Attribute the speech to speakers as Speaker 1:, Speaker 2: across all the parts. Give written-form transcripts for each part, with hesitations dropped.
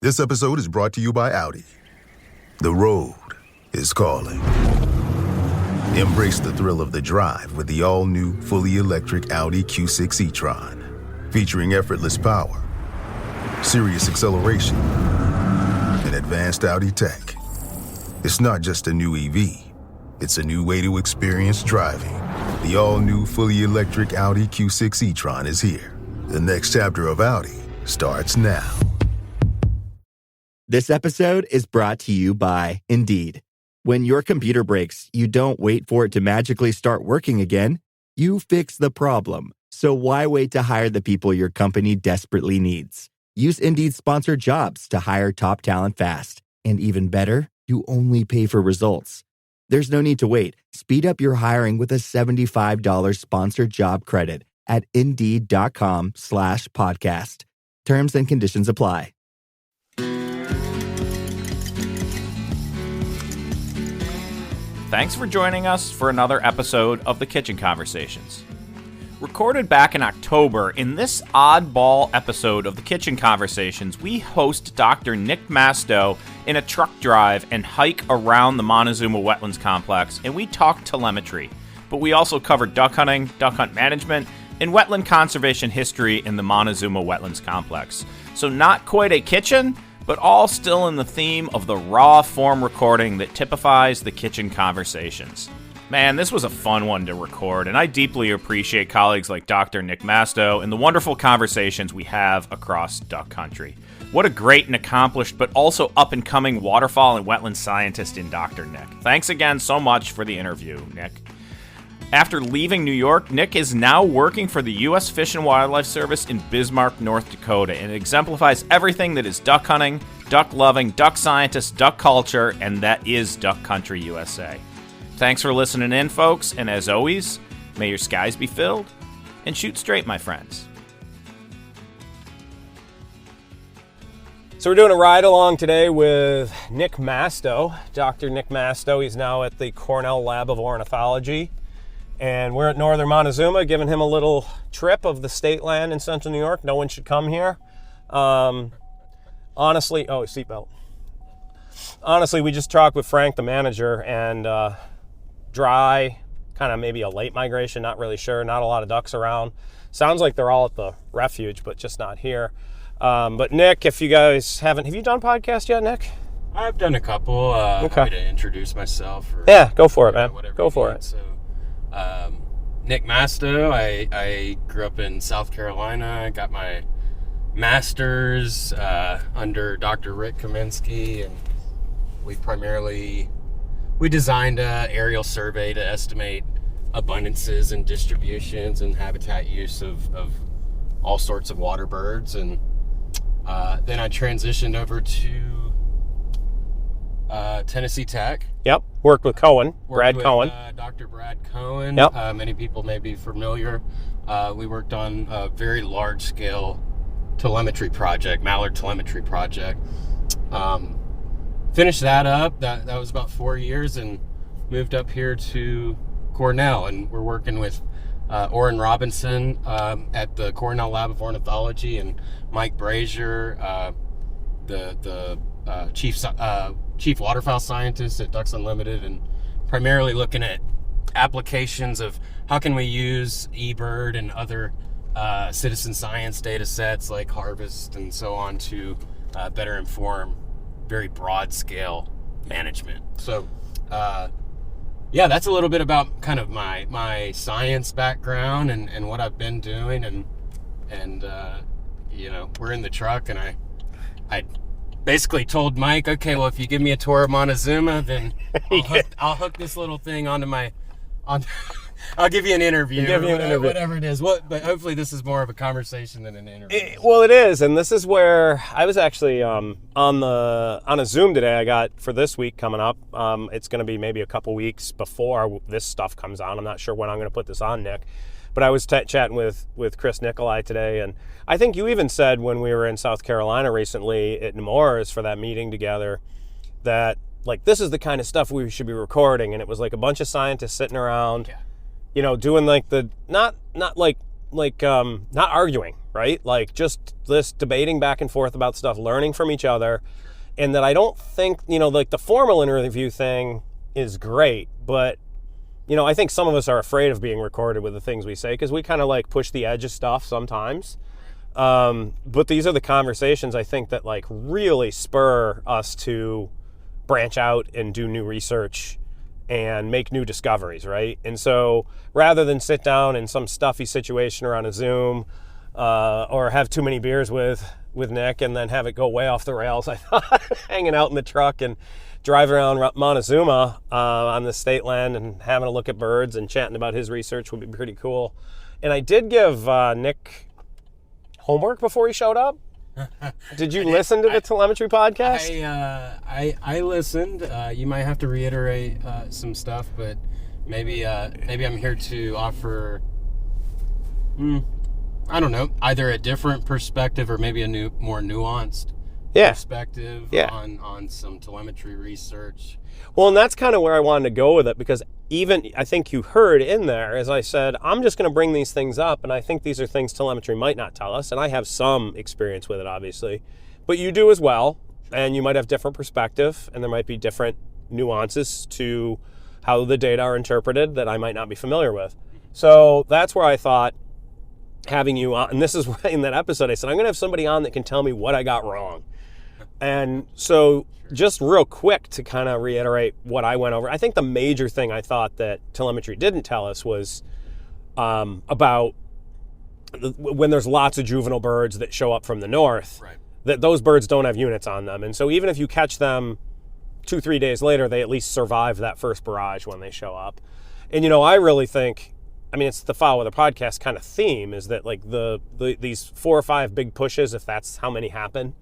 Speaker 1: This episode is brought to you by Audi. The road is calling. Embrace the thrill of the drive with the all-new, fully electric Audi Q6 e-tron. Featuring effortless power, serious acceleration, and advanced Audi tech. It's not just a new EV. It's a new way to experience driving. The all-new, fully electric Audi Q6 e-tron is here. The next chapter of Audi starts now.
Speaker 2: This episode is brought to you by Indeed. When your computer breaks, you don't wait for it to magically start working again. You fix the problem. So why wait to hire the people your company desperately needs? Use Indeed's sponsored jobs to hire top talent fast. And even better, you only pay for results. There's no need to wait. Speed up your hiring with a $75 sponsored job credit at Indeed.com/podcast. Terms and conditions apply.
Speaker 3: Thanks for joining us for another episode of The Kitchen Conversations. Recorded back in October, in this oddball episode of The Kitchen Conversations, we host Dr. Nick Masto in a truck drive and hike around the Montezuma Wetlands Complex, and we talk telemetry. But we also cover duck hunting, duck hunt management, and wetland conservation history in the Montezuma Wetlands Complex. So not quite a kitchen, but all still in the theme of the raw form recording that typifies the kitchen conversations. Man, this was a fun one to record, and I deeply appreciate colleagues like Dr. Nick Masto and the wonderful conversations we have across duck country. What a great and accomplished, but also up-and-coming waterfowl and wetland scientist in Dr. Nick. Thanks again so much for the interview, Nick. After leaving New York, Nick is now working for the U.S. Fish and Wildlife Service in Bismarck, North Dakota, and it exemplifies everything that is duck hunting, duck loving, duck scientist, duck culture, and that is Duck Country USA. Thanks for listening in, folks, and as always, may your skies be filled and shoot straight, my friends.
Speaker 4: So we're doing a ride along today with Nick Masto, Dr. Nick Masto. He's now at the Cornell Lab of Ornithology. And we're at Northern Montezuma, giving him a little trip of the state land in central New York. No one should come here. Honestly, seatbelt. Honestly, we just talked with Frank, the manager, and dry, kind of maybe a late migration, not really sure. Not a lot of ducks around. Sounds like they're all at the refuge, but just not here. But Nick, if you guys have you done a podcast yet, Nick?
Speaker 5: I've done a couple.
Speaker 4: Okay.
Speaker 5: Happy to introduce myself. Or,
Speaker 4: Yeah, go for it, man. Go for
Speaker 5: need.
Speaker 4: it.
Speaker 5: So, Nick Masto. I grew up in South Carolina. I got my master's under Dr. Rick Kaminsky, and we designed an aerial survey to estimate abundances and distributions and habitat use of all sorts of water birds. And then I transitioned over to Tennessee Tech.
Speaker 4: Yep, worked with Cohen, Brad Cohen.
Speaker 5: Dr. Brad Cohen.
Speaker 4: Yep.
Speaker 5: Many people may be familiar. We worked on a very large-scale telemetry project, Mallard telemetry project. Finished that up. That was about 4 years, and moved up here to Cornell, and we're working with Orrin Robinson at the Cornell Lab of Ornithology, and Mike Brazier, the chief waterfowl scientist at Ducks Unlimited, and primarily looking at applications of how can we use eBird and other citizen science data sets like harvest and so on to better inform very broad scale management. So that's a little bit about kind of my science background and what I've been doing, and we're in the truck, and I basically told Mike, okay, well, if you give me a tour of Montezuma, then I'll hook this little thing onto I'll give you an interview. Whatever it is. But hopefully this is more of a conversation than an interview.
Speaker 4: It is, and this is where I was actually on a Zoom today. I got for this week coming up. It's going to be maybe a couple weeks before this stuff comes on. I'm not sure when I'm going to put this on, Nick. But I was chatting with Chris Nicolai today, and I think you even said when we were in South Carolina recently at Nemours for that meeting together that like this is the kind of stuff we should be recording, and it was like a bunch of scientists sitting around. Yeah. Doing like the not like not arguing, right? Like just this debating back and forth about stuff, learning from each other. And that I don't think, like the formal interview thing is great, but, I think some of us are afraid of being recorded with the things we say because we kind of like push the edge of stuff sometimes. But these are the conversations I think that like really spur us to branch out and do new research and make new discoveries, right? And so rather than sit down in some stuffy situation or on a Zoom or have too many beers with Nick and then have it go way off the rails, I thought hanging out in the truck and driving around Montezuma on the state land and having a look at birds and chatting about his research would be pretty cool. And I did give Nick homework before he showed up. Did you listen to the Telemetry podcast?
Speaker 5: I listened. You might have to reiterate some stuff, but maybe I'm here to offer, I don't know, either a different perspective or maybe a more nuanced perspective on some telemetry research.
Speaker 4: Well, and that's kind of where I wanted to go with it, because even I think you heard in there, as I said, I'm just going to bring these things up, and I think these are things telemetry might not tell us, and I have some experience with it, obviously, but you do as well, and you might have different perspective, and there might be different nuances to how the data are interpreted that I might not be familiar with. So that's where I thought having you on, and this is why in that episode I said, I'm going to have somebody on that can tell me what I got wrong. And so just real quick to kind of reiterate what I went over, I think the major thing I thought that telemetry didn't tell us was about when there's lots of juvenile birds that show up from the north,
Speaker 5: right,
Speaker 4: that those birds don't have units on them. And so even if you catch them 2-3 days later, they at least survive that first barrage when they show up. And, I really think, it's the Fowl Weather Podcast kind of theme is that like these 4 or 5 big pushes, if that's how many happen,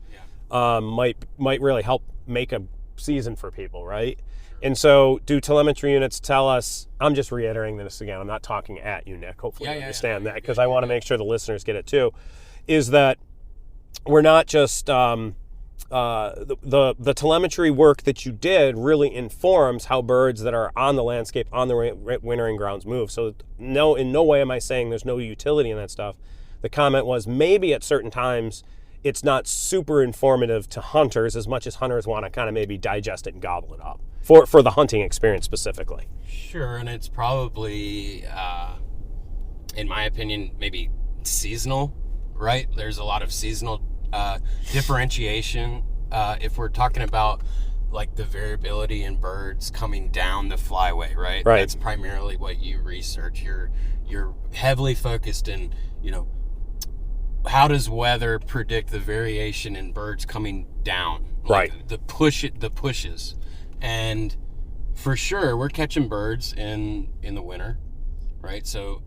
Speaker 4: might really help make a season for people, right? And so do telemetry units tell us, I'm just reiterating this again, I'm not talking at you, Nick, hopefully you understand that, because I want to make sure the listeners get it too, is that we're not just, the telemetry work that you did really informs how birds that are on the landscape, on the wintering grounds move. So no, in no way am I saying there's no utility in that stuff. The comment was maybe at certain times it's not super informative to hunters as much as hunters want to kind of maybe digest it and gobble it up for the hunting experience specifically.
Speaker 5: Sure, and it's probably, in my opinion, maybe seasonal, right? There's a lot of seasonal differentiation. If we're talking about like the variability in birds coming down the flyway, right?
Speaker 4: Right.
Speaker 5: That's primarily what you research. You're heavily focused in, how does weather predict the variation in birds coming down? Like
Speaker 4: right.
Speaker 5: The pushes. And for sure, we're catching birds in the winter, right? So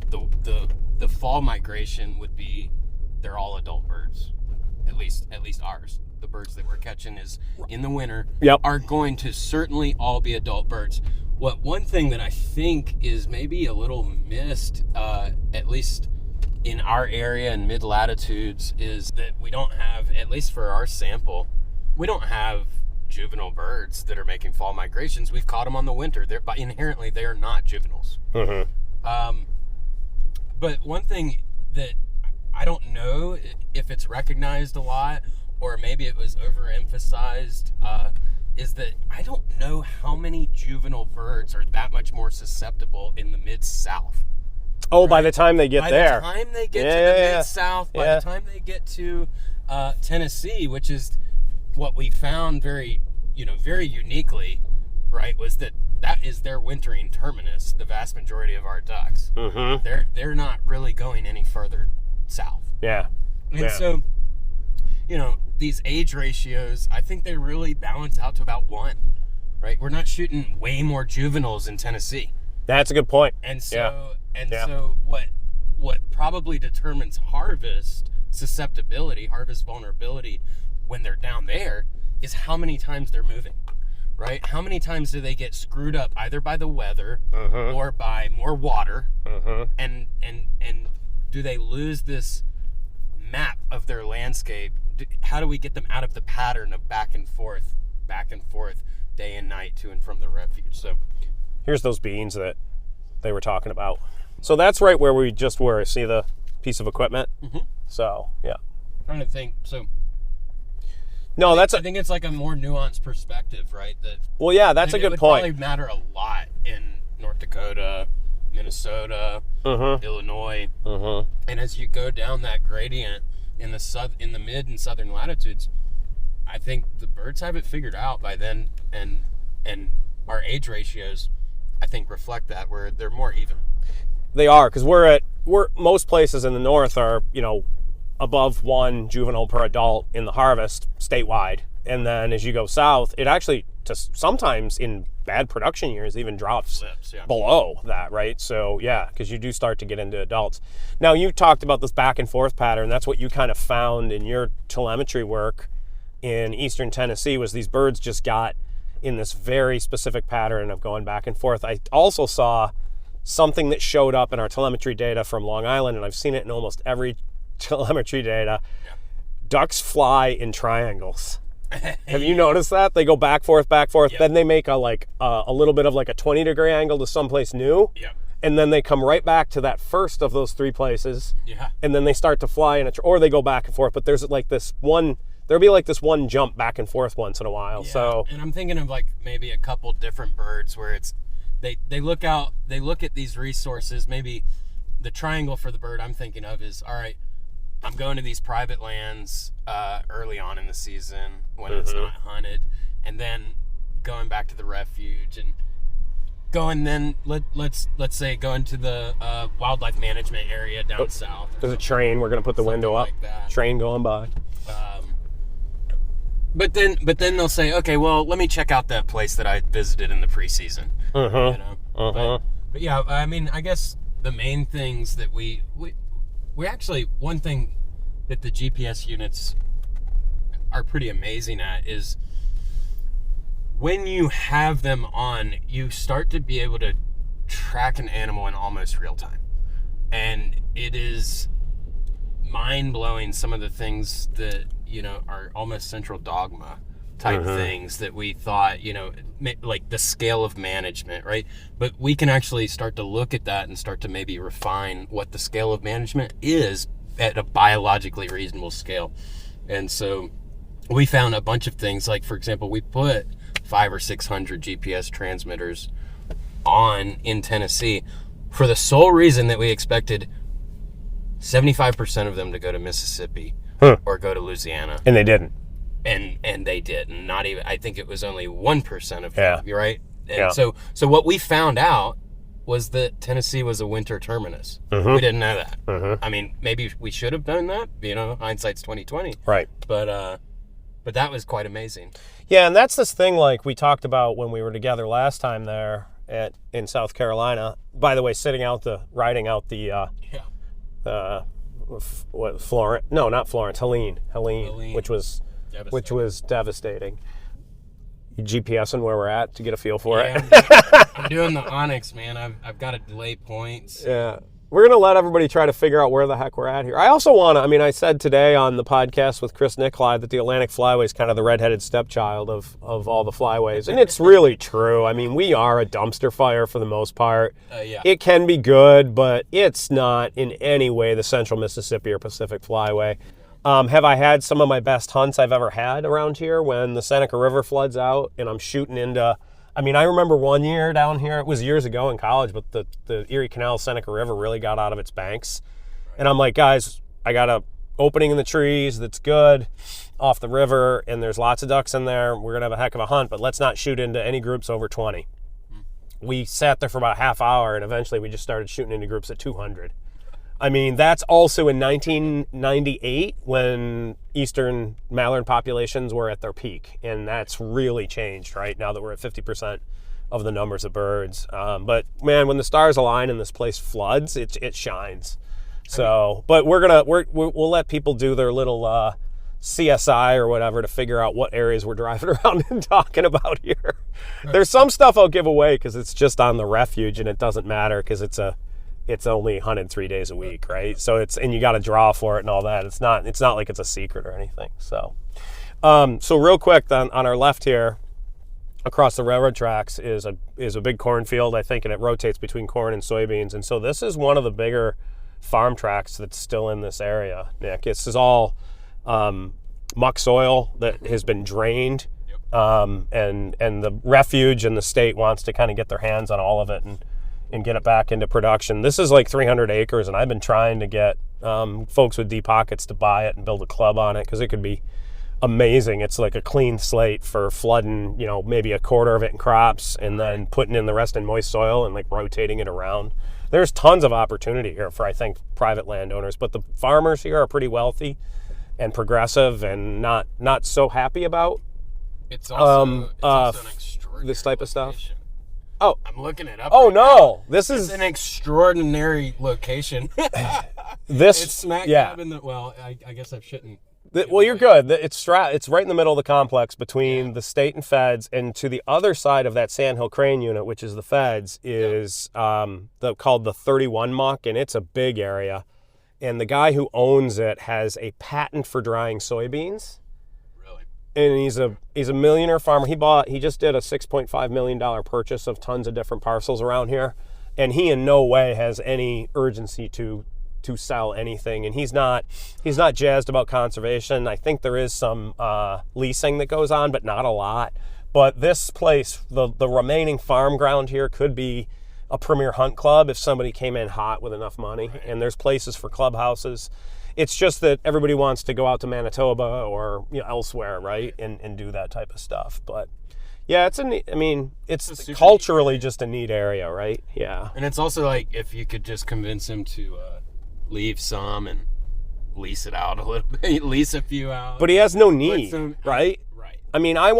Speaker 5: the fall migration would be, they're all adult birds, at least ours. The birds that we're catching is in the winter are going to certainly all be adult birds. One thing that I think is maybe a little missed, at least in our area and mid-latitudes, is that we don't have, at least for our sample, we don't have juvenile birds that are making fall migrations. We've caught them on the winter. But inherently, they are not juveniles.
Speaker 4: Mm-hmm.
Speaker 5: But one thing that I don't know if it's recognized a lot, or maybe it was overemphasized, is that I don't know how many juvenile birds are that much more susceptible in the Mid-South.
Speaker 4: Oh, right? By the time they get there.
Speaker 5: By the time they get to the Mid-South, by the time they get to Tennessee, which is what we found very uniquely, right, was that is their wintering terminus, the vast majority of our ducks.
Speaker 4: Mm-hmm.
Speaker 5: They're not really going any further south.
Speaker 4: Yeah.
Speaker 5: And so, these age ratios, I think they really balance out to about 1, right? We're not shooting way more juveniles in Tennessee.
Speaker 4: That's a good point.
Speaker 5: And so, so what probably determines harvest susceptibility, harvest vulnerability when they're down there is how many times they're moving, right? How many times do they get screwed up either by the weather or by more water, and do they lose this map of their landscape? How do we get them out of the pattern of back and forth, day and night to and from the refuge? So
Speaker 4: here's those beans that they were talking about. So that's right where we just were. See the piece of equipment?
Speaker 5: Mm-hmm.
Speaker 4: So, yeah.
Speaker 5: I'm trying to think. So,
Speaker 4: No,
Speaker 5: I think it's like a more nuanced perspective, right?
Speaker 4: Well, yeah, that's a good
Speaker 5: would
Speaker 4: point.
Speaker 5: Probably matter a lot in North Dakota, Minnesota, Illinois, and as you go down that gradient in the mid and southern latitudes, I think the birds have it figured out by then, and our age ratios, I think, reflect that, where they're more even.
Speaker 4: They are, because we're most places in the north are, above 1 juvenile per adult in the harvest statewide, and then as you go south, it actually sometimes in bad production years even drops below that, right? So yeah, because you do start to get into adults. Now, you talked about this back and forth pattern. That's what you kind of found in your telemetry work in eastern Tennessee, was these birds just got in this very specific pattern of going back and forth. I also saw something that showed up in our telemetry data from Long Island, and I've seen it in almost every telemetry data. Ducks fly in triangles. Have you noticed that? They go back, forth, then they make a little bit of like a 20-degree angle to someplace new.
Speaker 5: Yeah.
Speaker 4: And then they come right back to that first of those 3 places. Yeah. And then they start to fly or they go back and forth, but there's like this one, there'll be like this one jump back and forth once in a while.
Speaker 5: Yeah.
Speaker 4: So,
Speaker 5: and I'm thinking of like maybe a couple different birds where it's they look at these resources. Maybe the triangle for the bird I'm thinking of is, all right, I'm going to these private lands early on in the season when it's not hunted, and then going back to the refuge and going then let's say going to the wildlife management area down south.
Speaker 4: There's a train. We're gonna put the window up. Like train going by.
Speaker 5: But then they'll say, okay, well, let me check out that place that I visited in the preseason. But yeah, I mean, I guess the main things that we actually, one thing that the GPS units are pretty amazing at is when you have them on, you start to be able to track an animal in almost real time. And it is mind-blowing, some of the things that, are almost central dogma type things that we thought, like the scale of management, right? But we can actually start to look at that and start to maybe refine what the scale of management is at a biologically reasonable scale. And so we found a bunch of things, like, for example, we put 500 or 600 GPS transmitters on in Tennessee for the sole reason that we expected 75% of them to go to Mississippi or go to Louisiana.
Speaker 4: And they didn't.
Speaker 5: And they did. And not even, I think it was only 1% of them.
Speaker 4: Yeah.
Speaker 5: Right? And so what we found out was that Tennessee was a winter terminus. We didn't know that. I mean, maybe we should have done that. Hindsight's 2020.
Speaker 4: Right.
Speaker 5: But that was quite amazing.
Speaker 4: Yeah, and that's this thing like we talked about when we were together last time there in South Carolina. By the way, riding out the Florence? No, not Florence. Helene, which was devastating. You GPSing where we're at to get a feel for it.
Speaker 5: I'm doing the Onyx, man. I've got to delay points.
Speaker 4: Yeah. We're going to let everybody try to figure out where the heck we're at here. I also want to, I said today on the podcast with Chris Nicolai that the Atlantic Flyway is kind of the redheaded stepchild of all the flyways. And it's really true. We are a dumpster fire for the most part. It can be good, but it's not in any way the Central Mississippi or Pacific Flyway. Have I had some of my best hunts I've ever had around here when the Seneca River floods out and I'm shooting into... I remember one year down here, it was years ago in college, but the Erie Canal, Seneca River really got out of its banks. And I'm like, guys, I got a opening in the trees that's good off the river, and there's lots of ducks in there. We're going to have a heck of a hunt, but let's not shoot into any groups over 20. We sat there for about a half hour, and eventually we just started shooting into groups at 200. That's also in 1998 when eastern mallard populations were at their peak, and that's really changed right now that we're at 50% of the numbers of birds. But man, when the stars align and this place floods, it shines. So, but we'll let people do their little CSI or whatever to figure out what areas we're driving around and talking about here. There's some stuff I'll give away because it's just on the refuge and it doesn't matter because it's only hunted 3 days a week, right? So and you got to draw for it and all that. It's not like it's a secret or anything. So, so real quick on our left here, across the railroad tracks is a big cornfield, I think, and it rotates between corn and soybeans. And so this is one of the bigger farm tracks that's still in this area, Nick. This is all muck soil that has been drained, and the refuge and the state wants to kind of get their hands on all of it and get it back into production. This is like 300 acres, and I've been trying to get folks with deep pockets to buy it and build a club on it, because it could be amazing. It's like a clean slate for flooding, maybe a quarter of it in crops and then putting in the rest in moist soil and like rotating it around. There's tons of opportunity here for, I think, private landowners, but the farmers here are pretty wealthy and progressive and not so happy about
Speaker 5: it's also an extraordinary
Speaker 4: this type of stuff.
Speaker 5: location.
Speaker 4: Oh,
Speaker 5: I'm looking it up.
Speaker 4: oh
Speaker 5: right
Speaker 4: no!
Speaker 5: now.
Speaker 4: This
Speaker 5: It's
Speaker 4: is
Speaker 5: an extraordinary location.
Speaker 4: this.
Speaker 5: It's smack
Speaker 4: yeah.
Speaker 5: dab in the. Well, I guess I shouldn't.
Speaker 4: Well, you're good. It's right in the middle of the complex between the state and feds, and to the other side of that Sandhill Crane unit, which is the feds, is called the 31 muck, and it's a big area. And the guy who owns it has a patent for drying soybeans.
Speaker 5: Really?
Speaker 4: And he's a millionaire farmer. He just did a $6.5 million purchase of tons of different parcels around here, and he in no way has any urgency to sell anything, and he's not jazzed about conservation. I think there is some leasing that goes on, but not a lot. But this place, the remaining farm ground here, could be a premier hunt club if somebody came in hot with enough money. Right. And there's places for clubhouses. It's just that everybody wants to go out to Manitoba or elsewhere, right, and do that type of stuff. But yeah, it's culturally just a neat area, right? Yeah.
Speaker 5: And it's also like if you could just convince him to leave some and lease it out a little bit, lease a few out.
Speaker 4: But he has no need, right?
Speaker 5: Right.
Speaker 4: I mean, I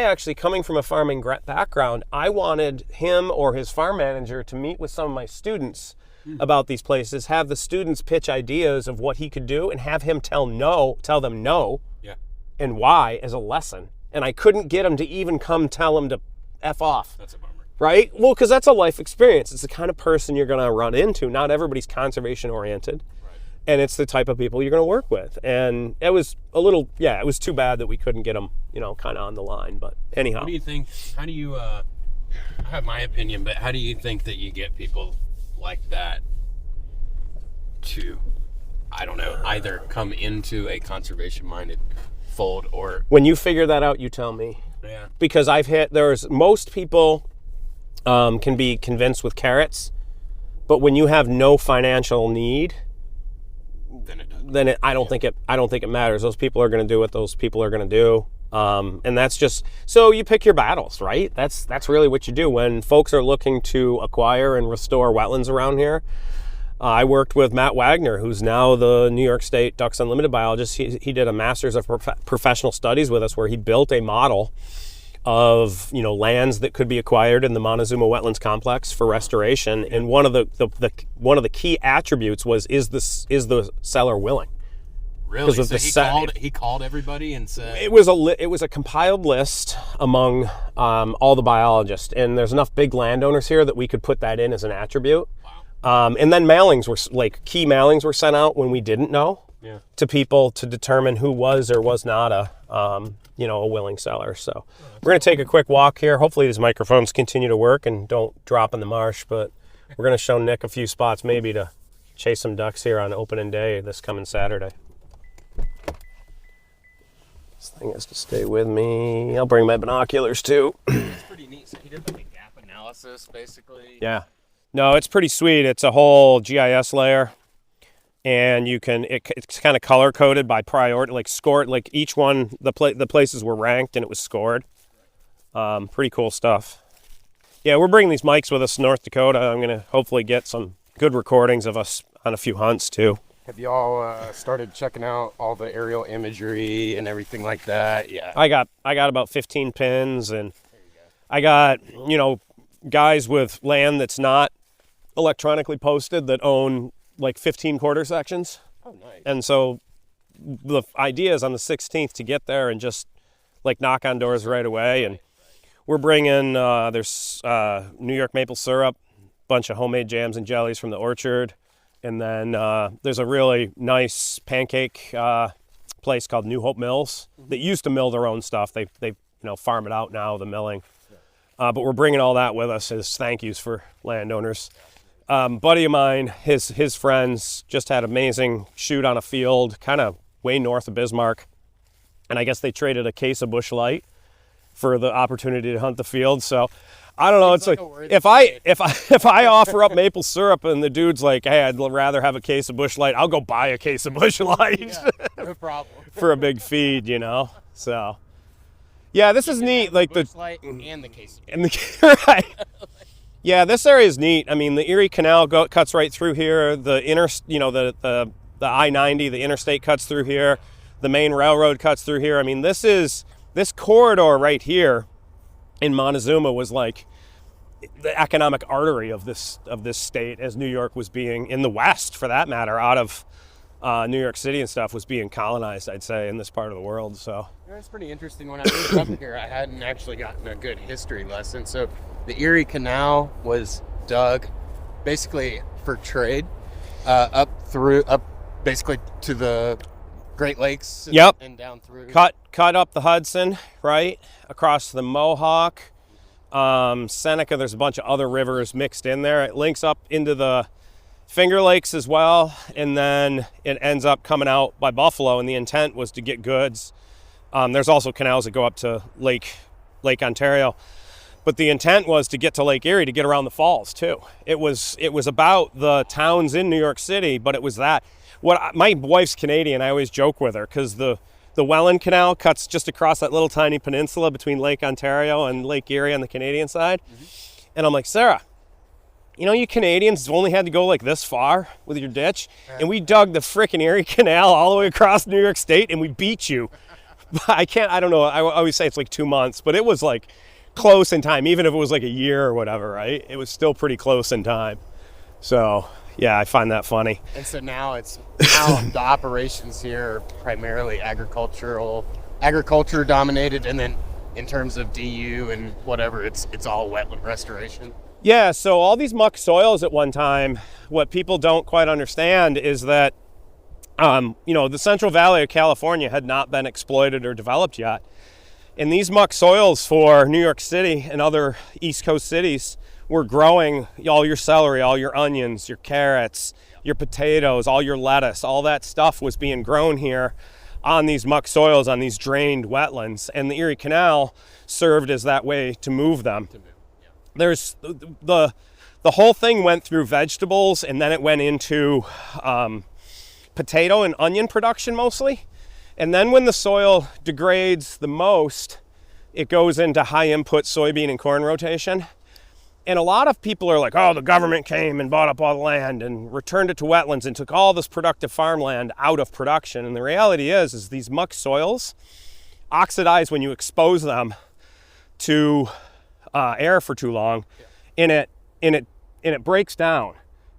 Speaker 4: actually, coming from a farming background, I wanted him or his farm manager to meet with some of my students about these places, have the students pitch ideas of what he could do, and have him tell them no, and why as a lesson. And I couldn't get him to even come tell him to F off.
Speaker 5: That's a bummer.
Speaker 4: Right? Well, because that's a life experience. It's the kind of person you're going to run into. Not everybody's conservation oriented. Right. And it's the type of people you're going to work with. And it was it was too bad that we couldn't get them, kind of on the line. But anyhow.
Speaker 5: What do you think? How do you, I have my opinion, but how do you think that you get people like that to, I don't know, either come into a conservation-minded fold or...
Speaker 4: When you figure that out, you tell me.
Speaker 5: Yeah. Because
Speaker 4: most people... can be convinced with carrots, but when you have no financial need, then I don't think it matters. Those people are going to do what those people are going to do, and that's just so you pick your battles, right? That's really what you do when folks are looking to acquire and restore wetlands around here. I worked with Matt Wagner, who's now the New York State Ducks Unlimited biologist. He did a master's of professional studies with us, where he built a model of lands that could be acquired in the Montezuma Wetlands Complex for restoration, and one of the key attributes was is the seller willing?
Speaker 5: Really? So he called everybody and said
Speaker 4: it was a compiled list among all the biologists, and there's enough big landowners here that we could put that in as an attribute. Wow. And then key mailings were sent out when we didn't know to people to determine who was or was not a willing seller. So we're going to take a quick walk here. Hopefully these microphones continue to work and don't drop in the marsh, but we're going to show Nick a few spots maybe to chase some ducks here on opening day this coming Saturday. This thing has to stay with me. I'll bring my binoculars too.
Speaker 5: It's pretty neat. So he did like a gap analysis basically.
Speaker 4: Yeah. No, it's pretty sweet. It's a whole GIS layer. And it's kind of color coded by priority, like scored, like each one, the places were ranked and it was scored. Pretty cool stuff. Yeah, we're bringing these mics with us to North Dakota. I'm going to hopefully get some good recordings of us on a few hunts too.
Speaker 5: Have y'all started checking out all the aerial imagery and everything like that? Yeah.
Speaker 4: I got about 15 pins, and I got, guys with land that's not electronically posted that own like 15 quarter sections.
Speaker 5: Oh, nice.
Speaker 4: And so the idea is on the 16th to get there and just like knock on doors right away. And we're bringing, there's New York maple syrup, bunch of homemade jams and jellies from the orchard. And then there's a really nice pancake place called New Hope Mills that used to mill their own stuff. They farm it out now, the milling. But we're bringing all that with us as thank yous for landowners. Buddy of mine, his friends just had amazing shoot on a field, kind of way north of Bismarck. And I guess they traded a case of Busch Light for the opportunity to hunt the field. So I don't know. It's like if I offer up maple syrup and the dude's like, hey, I'd rather have a case of Busch Light, I'll go buy a case of Busch Light.
Speaker 5: Yeah, no problem.
Speaker 4: For a big feed, you know. So yeah, this is neat. Like
Speaker 5: Busch Light and the case.
Speaker 4: Right. Yeah, this area is neat. I mean, the Erie Canal cuts right through here. The the I-90, the interstate cuts through here. The main railroad cuts through here. I mean, this corridor right here in Montezuma was like the economic artery of this state, as New York was being, in the West for that matter, out of New York City and stuff, was being colonized, I'd say, in this part of the world. So
Speaker 5: it's pretty interesting. When I moved up here, I hadn't actually gotten a good history lesson. So the Erie Canal was dug basically for trade up basically to the Great Lakes.
Speaker 4: Yep.
Speaker 5: And down through.
Speaker 4: Cut up the Hudson, right, across the Mohawk, Seneca. There's a bunch of other rivers mixed in there. It links up into the Finger Lakes as well, and then it ends up coming out by Buffalo, and the intent was to get goods. There's also canals that go up to Lake Ontario, but the intent was to get to Lake Erie to get around the falls too. It was about the towns in New York City, but it was that. My wife's Canadian. I always joke with her because the Welland Canal cuts just across that little tiny peninsula between Lake Ontario and Lake Erie on the Canadian side. Mm-hmm. And I'm like, Sarah, you know, you Canadians only had to go like this far with your ditch, and we dug the frickin' Erie Canal all the way across New York State, and we beat you. I don't know, I always say it's like 2 months, but it was like close in time, even if it was like a year or whatever, right? It was still pretty close in time. So yeah, I find that funny.
Speaker 5: And so now the operations here are primarily agriculture dominated, and then in terms of DU and whatever, it's all wetland restoration.
Speaker 4: Yeah, so all these muck soils at one time, what people don't quite understand is that the Central Valley of California had not been exploited or developed yet. And these muck soils for New York City and other East Coast cities were growing all your celery, all your onions, your carrots, your potatoes, all your lettuce, all that stuff was being grown here on these muck soils, on these drained wetlands. And the Erie Canal served as that way to move them. There's the whole thing went through vegetables, and then it went into potato and onion production mostly. And then when the soil degrades the most, it goes into high input soybean and corn rotation. And a lot of people are like, oh, the government came and bought up all the land and returned it to wetlands and took all this productive farmland out of production. And the reality is these muck soils oxidize when you expose them to air for too long, and it breaks down.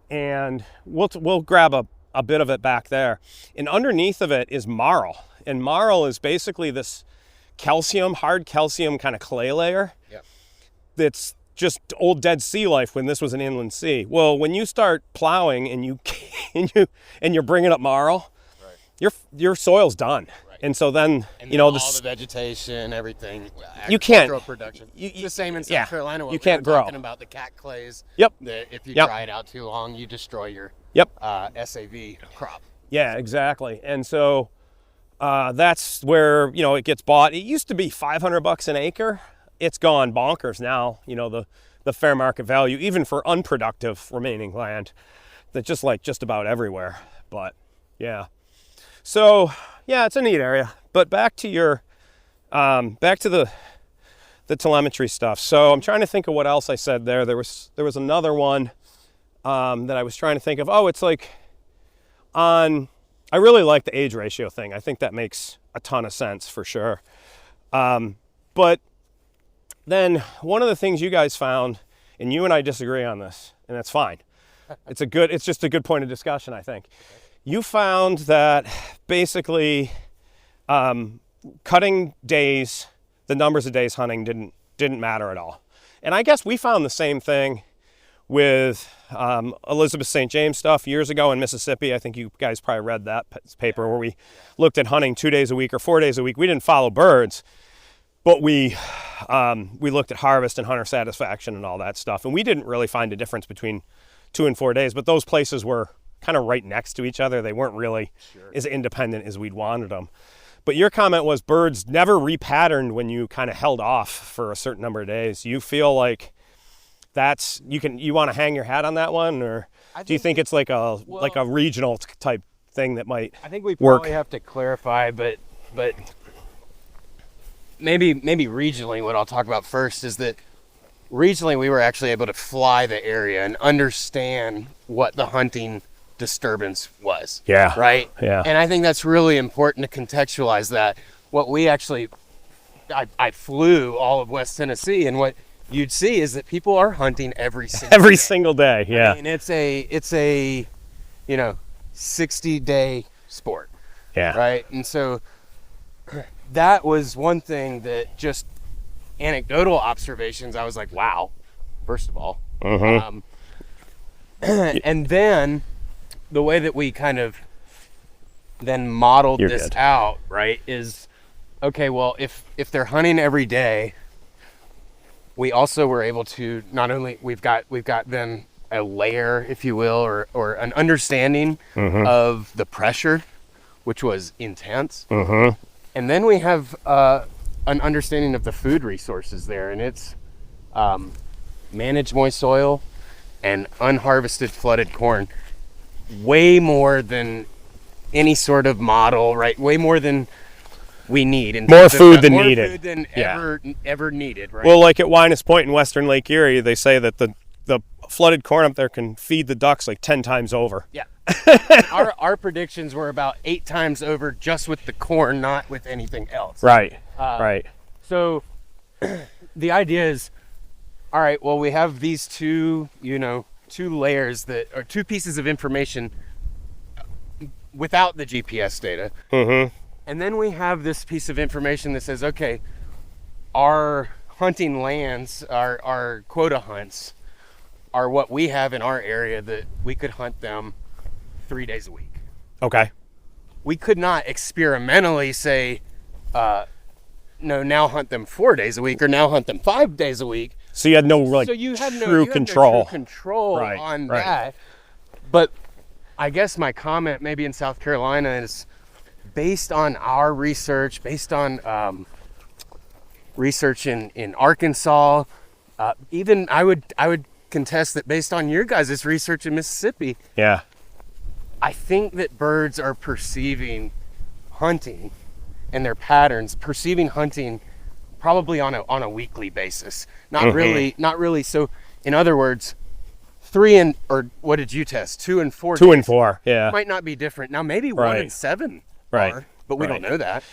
Speaker 4: And we'll grab a bit of it back there. And underneath of it is marl. And marl is basically this hard calcium kind of clay layer. Yep. That's just old dead sea life when this was an inland sea. Well, when you start plowing and you're bringing up marl, right, your soil's done. Right. And so then all
Speaker 5: the vegetation, everything,
Speaker 4: you can't
Speaker 5: production. It's the same in South Carolina.
Speaker 4: You can't grow.
Speaker 5: Talking about the cat clays.
Speaker 4: Yep.
Speaker 5: That if you dry it out too long, you destroy your SAV crop.
Speaker 4: Yeah, exactly. And so that's where it gets bought. It used to be $500 an acre. It's gone bonkers now, the fair market value, even for unproductive remaining land, that just about everywhere. But yeah. So yeah, it's a neat area. But back to the telemetry stuff. So I'm trying to think of what else I said there. There was another one that I was trying to think of. Oh, it's like I really like the age ratio thing. I think that makes a ton of sense for sure. But then one of the things you guys found, and you and I disagree on this, and that's fine. It's just a good point of discussion, I think. You found that basically cutting days, the numbers of days hunting didn't matter at all. And I guess we found the same thing with Elizabeth St. James stuff years ago in Mississippi. I think you guys probably read that paper where we looked at hunting 2 days a week or 4 days a week. We didn't follow birds, but we we looked at harvest and hunter satisfaction and all that stuff, and we didn't really find a difference between 2 and 4 days, but those places were kind of right next to each other. They weren't really as independent as we'd wanted them. But your comment was birds never repatterned when you kind of held off for a certain number of days. You feel like that's, you want to hang your hat on that one, or do you think it's like a regional type thing that might
Speaker 5: I think we
Speaker 4: work?
Speaker 5: probably have to clarify, but maybe regionally what I'll talk about first is that regionally we were actually able to fly the area and understand what the hunting disturbance was.
Speaker 4: Yeah.
Speaker 5: Right?
Speaker 4: Yeah.
Speaker 5: And I think that's really important to contextualize that. What we actually, I flew all of West Tennessee, and what you'd see is that people are hunting every single day.
Speaker 4: Yeah.
Speaker 5: I mean, it's a 60-day sport.
Speaker 4: Yeah.
Speaker 5: Right? And so that was one thing that just anecdotal observations, I was like, wow, first of all.
Speaker 4: Mm-hmm.
Speaker 5: And then the way that we kind of then modeled this out, right, is, okay, well, if they're hunting every day, we also were able to not only, we've got then a layer, if you will, or an understanding of the pressure, which was intense. And then we have an understanding of the food resources there, and it's managed moist soil and unharvested flooded corn. Way more than any sort of model, right? Way more than we need.
Speaker 4: More food than
Speaker 5: more
Speaker 4: needed.
Speaker 5: Food than ever needed, right?
Speaker 4: Well, like at Winus Point in Western Lake Erie, they say that the flooded corn up there can feed the ducks like 10 times over.
Speaker 5: Yeah. Our predictions were about 8 times over just with the corn, not with anything else.
Speaker 4: Right. Right.
Speaker 5: So the idea is, all right, well, we have these two layers that are 2 pieces of information without the GPS data. And then we have this piece of information that says, okay, our hunting lands, our quota hunts are what we have in our area that we could hunt them 3 days a week.
Speaker 4: Okay.
Speaker 5: We could not experimentally say, no, now hunt them 4 days a week or now hunt them 5 days a week.
Speaker 4: So you had no true control
Speaker 5: on that. But I guess my comment maybe in South Carolina is based on our research, based on research in Arkansas, even I would contest that based on your guys' research in Mississippi.
Speaker 4: Yeah.
Speaker 5: I think that birds are perceiving hunting and their patterns, perceiving hunting probably on a weekly basis. Not really. So in other words, 3 or what did you test? 2 and 4
Speaker 4: 2 and 4, yeah.
Speaker 5: Might not be different. Now maybe 1 and 7 are, but we don't know that.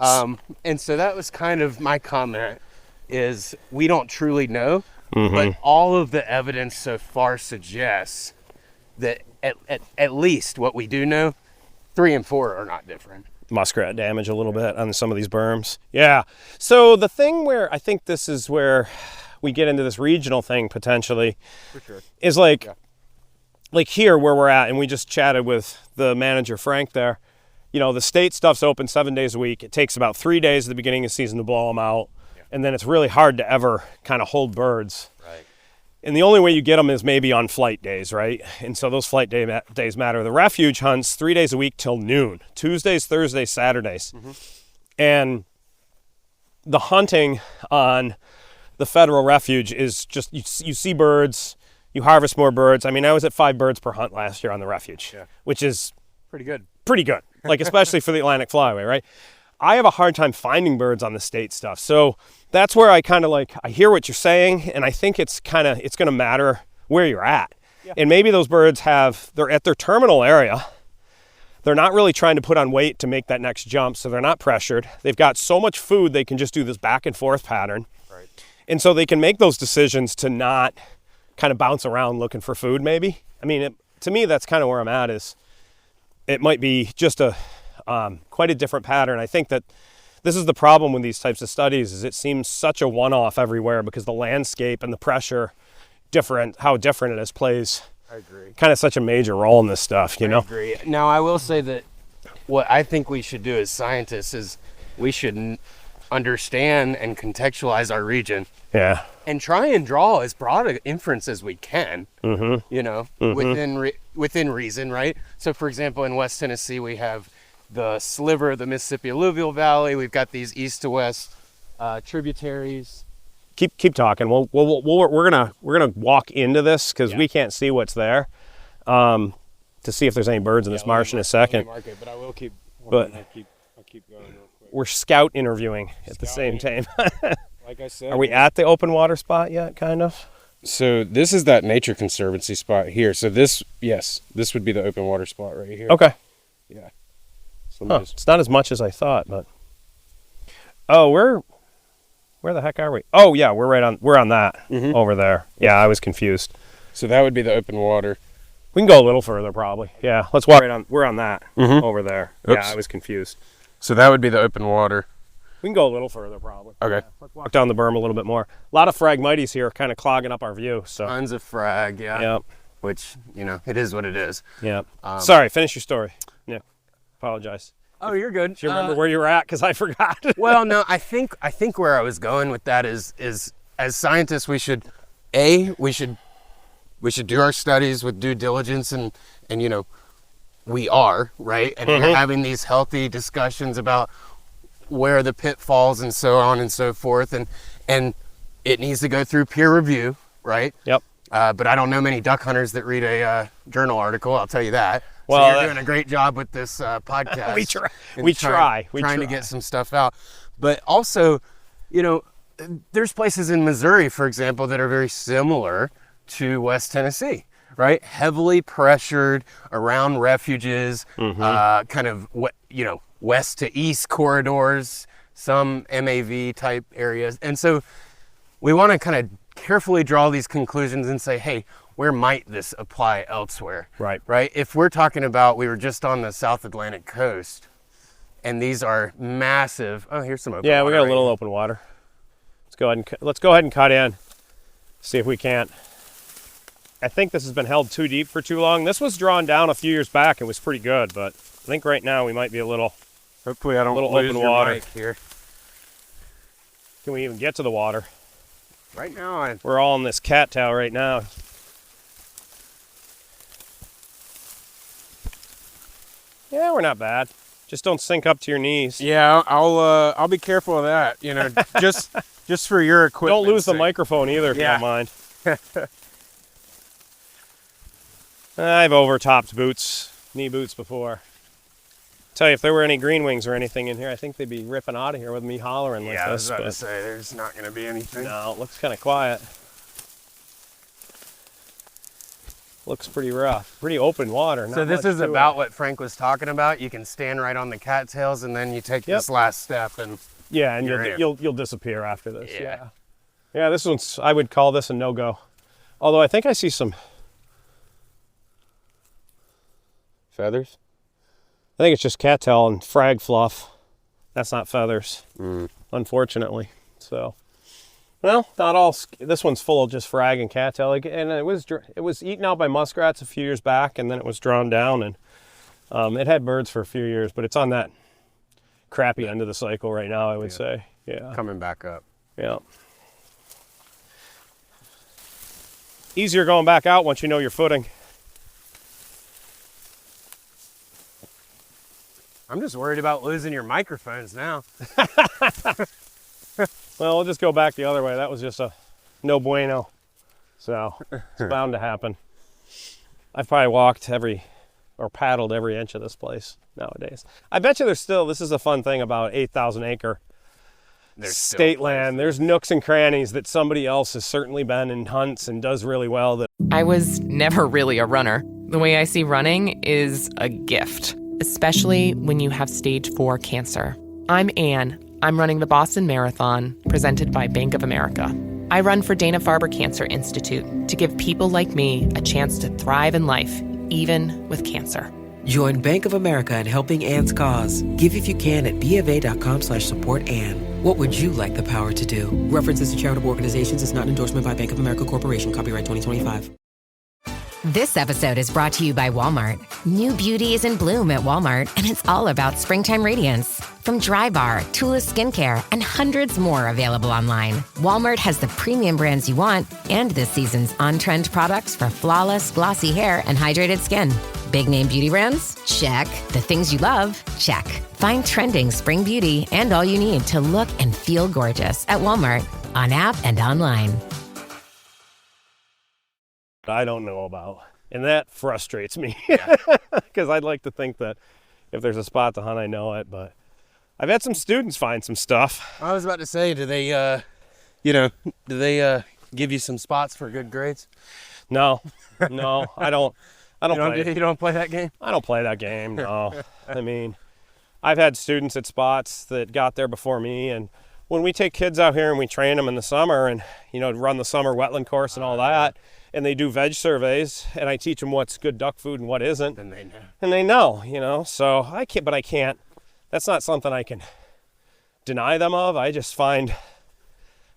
Speaker 5: And so that was kind of my comment, is we don't truly know, but all of the evidence so far suggests that at least what we do know, 3 and 4 are not different.
Speaker 4: Muskrat damage a little bit on some of these berms. Yeah. So the thing where I think this is where we get into this regional thing potentially, for sure, is like here where we're at, and we just chatted with the manager Frank there. The state stuff's open 7 days a week. It takes about 3 days at the beginning of the season to blow them out, and then it's really hard to ever kind of hold birds.
Speaker 5: Right.
Speaker 4: And the only way you get them is maybe on flight days, right? And so those flight days matter. The refuge hunts 3 days a week till noon, Tuesdays, Thursdays, Saturdays. And the hunting on the federal refuge is just, you see birds, you harvest more birds. I mean, I was at 5 birds per hunt last year on the refuge, which is
Speaker 5: pretty good.
Speaker 4: Like, especially for the Atlantic Flyway, right? I have a hard time finding birds on the state stuff. So that's where I kind of I hear what you're saying, and I think it's going to matter where you're at. Yeah. And maybe those birds they're at their terminal area. They're not really trying to put on weight to make that next jump, so they're not pressured. They've got so much food, they can just do this back and forth pattern.
Speaker 5: Right.
Speaker 4: And so they can make those decisions to not kind of bounce around looking for food, maybe. I mean, to me, that's kind of where I'm at, is it might be just quite a different pattern. I think that this is the problem with these types of studies, is it seems such a one-off everywhere because the landscape and the pressure, how different it is, plays
Speaker 5: I agree.
Speaker 4: Kind of such a major role in this stuff, you know?
Speaker 5: I agree. Now, I will say that what I think we should do as scientists is we should understand and contextualize our region.
Speaker 4: Yeah.
Speaker 5: And try and draw as broad an inference as we can, you know, within reason, right? So, for example, in West Tennessee, we have the sliver of the Mississippi Alluvial Valley. We've got these east to west tributaries.
Speaker 4: Keep talking. We're gonna walk into this because we can't see what's there, to see if there's any birds in this marsh in a second.
Speaker 5: But I will keep.
Speaker 4: But
Speaker 5: I'll keep going real quick.
Speaker 4: We're scout interviewing at the same time.
Speaker 5: Like I said,
Speaker 4: Are we at the open water spot yet? Kind of.
Speaker 5: So this is that Nature Conservancy spot here. So this would be the open water spot right here.
Speaker 4: Okay.
Speaker 5: Yeah. So
Speaker 4: It's not as much as I thought, but where the heck are we? Oh yeah, we're on that over there. Yeah, I was confused.
Speaker 5: So that would be the open water.
Speaker 4: We can go a little further probably. Yeah, let's walk right on. We're on that over there.
Speaker 5: Oops.
Speaker 4: Yeah, I was confused.
Speaker 5: So that would be the open water.
Speaker 4: We can go a little further probably.
Speaker 5: Okay.
Speaker 4: Yeah, let's walk down the berm a little bit more. A lot of Phragmites here, kind of clogging up our view. So.
Speaker 5: Tons of frag, yeah.
Speaker 4: Yep.
Speaker 5: Which, you know, it is what it is.
Speaker 4: Yeah. Sorry, finish your story. Yeah. Apologize.
Speaker 5: Oh, you're good.
Speaker 4: Do you remember where you were at? Because I forgot.
Speaker 5: Well, no, I think where I was going with that is as scientists we should do our studies with due diligence and you know, we are, right? And we're having these healthy discussions about where the pitfalls and so on and so forth, and it needs to go through peer review, right?
Speaker 4: Yep.
Speaker 5: But I don't know many duck hunters that read a journal article, I'll tell you that.
Speaker 4: Well,
Speaker 5: so you're doing a great job with this podcast.
Speaker 4: We try.
Speaker 5: Trying to get some stuff out. But also, you know, there's places in Missouri, for example, that are very similar to West Tennessee, right? Heavily pressured around refuges, kind of, you know, west to east corridors, some MAV type areas. And so we want to kind of carefully draw these conclusions and say, hey, where might this apply elsewhere?
Speaker 4: Right.
Speaker 5: Right. If we're talking about, we were just on the South Atlantic coast, and these are massive. Oh, here's some open water.
Speaker 4: Yeah, we got a little open water. Let's go ahead and cut in. See if we can't. I think this has been held too deep for too long. This was drawn down a few years back and was pretty good, but I think right now we might be a little.
Speaker 5: Hopefully, I don't
Speaker 4: little
Speaker 5: lose
Speaker 4: open
Speaker 5: your
Speaker 4: water
Speaker 5: mic here.
Speaker 4: Can we even get to the water?
Speaker 5: Right now,
Speaker 4: We're all in this cattail right now. Yeah, we're not bad. Just don't sink up to your knees.
Speaker 5: yeah, I'll be careful of that. You know, just for your equipment.
Speaker 4: Don't lose the microphone either, if you don't mind. I've overtopped knee boots before. Tell you, if there were any green wings or anything in here, I think they'd be ripping out of here with me hollering like this.
Speaker 5: Yeah, I was about to say, there's not going to be anything.
Speaker 4: No, it looks kind of quiet. Looks pretty rough. Pretty open water.
Speaker 5: So this is about what Frank was talking about. You can stand right on the cattails, and then you take this last step, and
Speaker 4: yeah, and you'll disappear after this. Yeah. This one's, I would call this a no-go. Although I think I see some
Speaker 5: feathers.
Speaker 4: I think it's just cattail and frag fluff. That's not feathers, unfortunately. So, well, not all. This one's full of just frag and cattail, and it was eaten out by muskrats a few years back, and then it was drawn down, and it had birds for a few years, but it's on that crappy end of the cycle right now, I would say. Yeah,
Speaker 5: coming back up.
Speaker 4: Yeah. Easier going back out once you know your footing.
Speaker 5: I'm just worried about losing your microphones now.
Speaker 4: Well, we'll just go back the other way. That was just a no bueno. So it's bound to happen. I've probably walked paddled every inch of this place nowadays. I bet you this is a fun thing about 8,000 acre state land. There's nooks and crannies that somebody else has certainly been and hunts and does really well.
Speaker 6: I was never really a runner. The way I see running is a gift, especially when you have stage 4 cancer. I'm Anne. I'm running the Boston Marathon, presented by Bank of America. I run for Dana-Farber Cancer Institute to give people like me a chance to thrive in life, even with cancer.
Speaker 7: Join Bank of America in helping Anne's cause. Give if you can at BofA.com/supportAnne. What would you like the power to do? References to charitable organizations is not an endorsement by Bank of America Corporation. Copyright 2025.
Speaker 8: This episode is brought to you by Walmart. New beauty is in bloom at Walmart, and it's all about springtime radiance. From Drybar, Tula Skincare, and hundreds more available online, Walmart has the premium brands you want and this season's on-trend products for flawless, glossy hair and hydrated skin. Big name beauty brands? Check. The things you love? Check. Find trending spring beauty and all you need to look and feel gorgeous at Walmart, on app and online.
Speaker 4: I don't know about. And that frustrates me because I'd like to think that if there's a spot to hunt, I know it. But I've had some students find some stuff.
Speaker 5: I was about to say, do they give you some spots for good grades?
Speaker 4: No, I don't.
Speaker 5: You don't play that game?
Speaker 4: I don't play that game, no. I mean, I've had students at spots that got there before me, and when we take kids out here and we train them in the summer and, run the summer wetland course and all that, and they do veg surveys, and I teach them what's good duck food and what isn't.
Speaker 5: And they know.
Speaker 4: And they know, so I can't, that's not something I can deny them of. I just find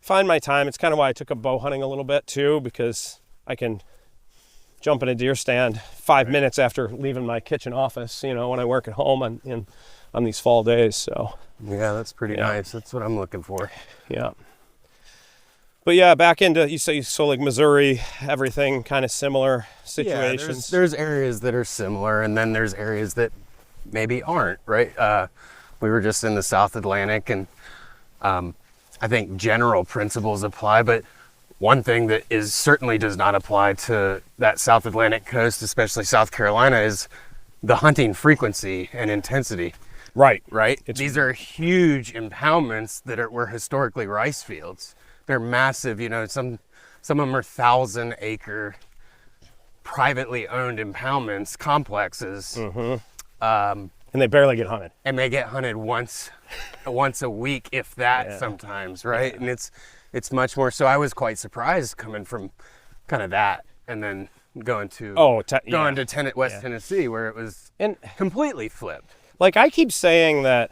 Speaker 4: my time. It's kind of why I took up bow hunting a little bit too, because I can jump in a deer stand 5 minutes after leaving my kitchen office, when I work at home on these fall days. So
Speaker 5: yeah, that's pretty nice. That's what I'm looking for.
Speaker 4: Yeah. But yeah, back into, you say, so like Missouri, everything kind of similar situations.
Speaker 5: Yeah, there's areas that are similar, and then there's areas that maybe aren't, right? We were just in the South Atlantic, and I think general principles apply, but one thing that certainly does not apply to that South Atlantic coast, especially South Carolina, is the hunting frequency and intensity.
Speaker 4: Right.
Speaker 5: These are huge impoundments that were historically rice fields. They're massive, some of them are 1,000-acre privately owned impoundments, complexes.
Speaker 4: Mm-hmm. And they barely get hunted.
Speaker 5: And they get hunted once a week, if that, sometimes, right? Yeah. And it's much more. So I was quite surprised coming from kind of that, and then going to West Tennessee, where it was completely flipped.
Speaker 4: Like I keep saying that,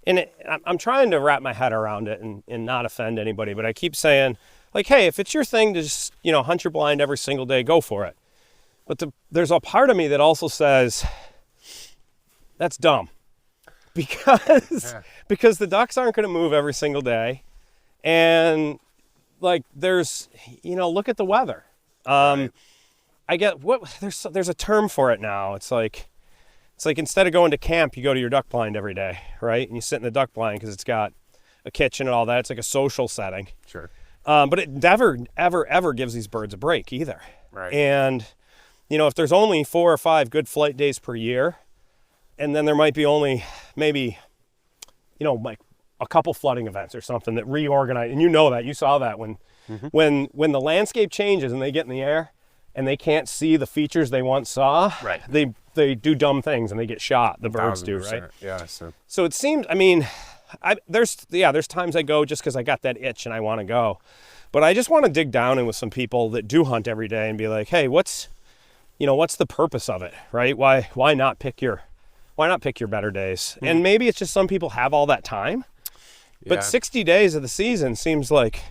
Speaker 4: and I'm trying to wrap my head around it and not offend anybody, but I keep saying, like, hey, if it's your thing to just hunt your blind every single day, go for it. But there's a part of me that also says that's dumb, because the ducks aren't going to move every single day. And like, there's, look at the weather. I get there's a term for it now. It's like instead of going to camp, you go to your duck blind every day, right? And you sit in the duck blind because it's got a kitchen and all that. It's like a social setting.
Speaker 5: Sure.
Speaker 4: But it never, ever, ever gives these birds a break either.
Speaker 5: Right.
Speaker 4: And, if there's only 4 or 5 good flight days per year, and then there might be only maybe, like a couple flooding events or something that reorganize, and you saw that when the landscape changes and they get in the air and they can't see the features they once saw,
Speaker 5: right?
Speaker 4: They do dumb things and they get shot. The birds do, right?
Speaker 5: Yeah.
Speaker 4: So it seems, there's times I go just because I got that itch and I want to go, but I just want to dig down in with some people that do hunt every day and be like, hey, what's the purpose of it, right? Why not pick your better days? And maybe it's just some people have all that time, but 60 days of the season seems like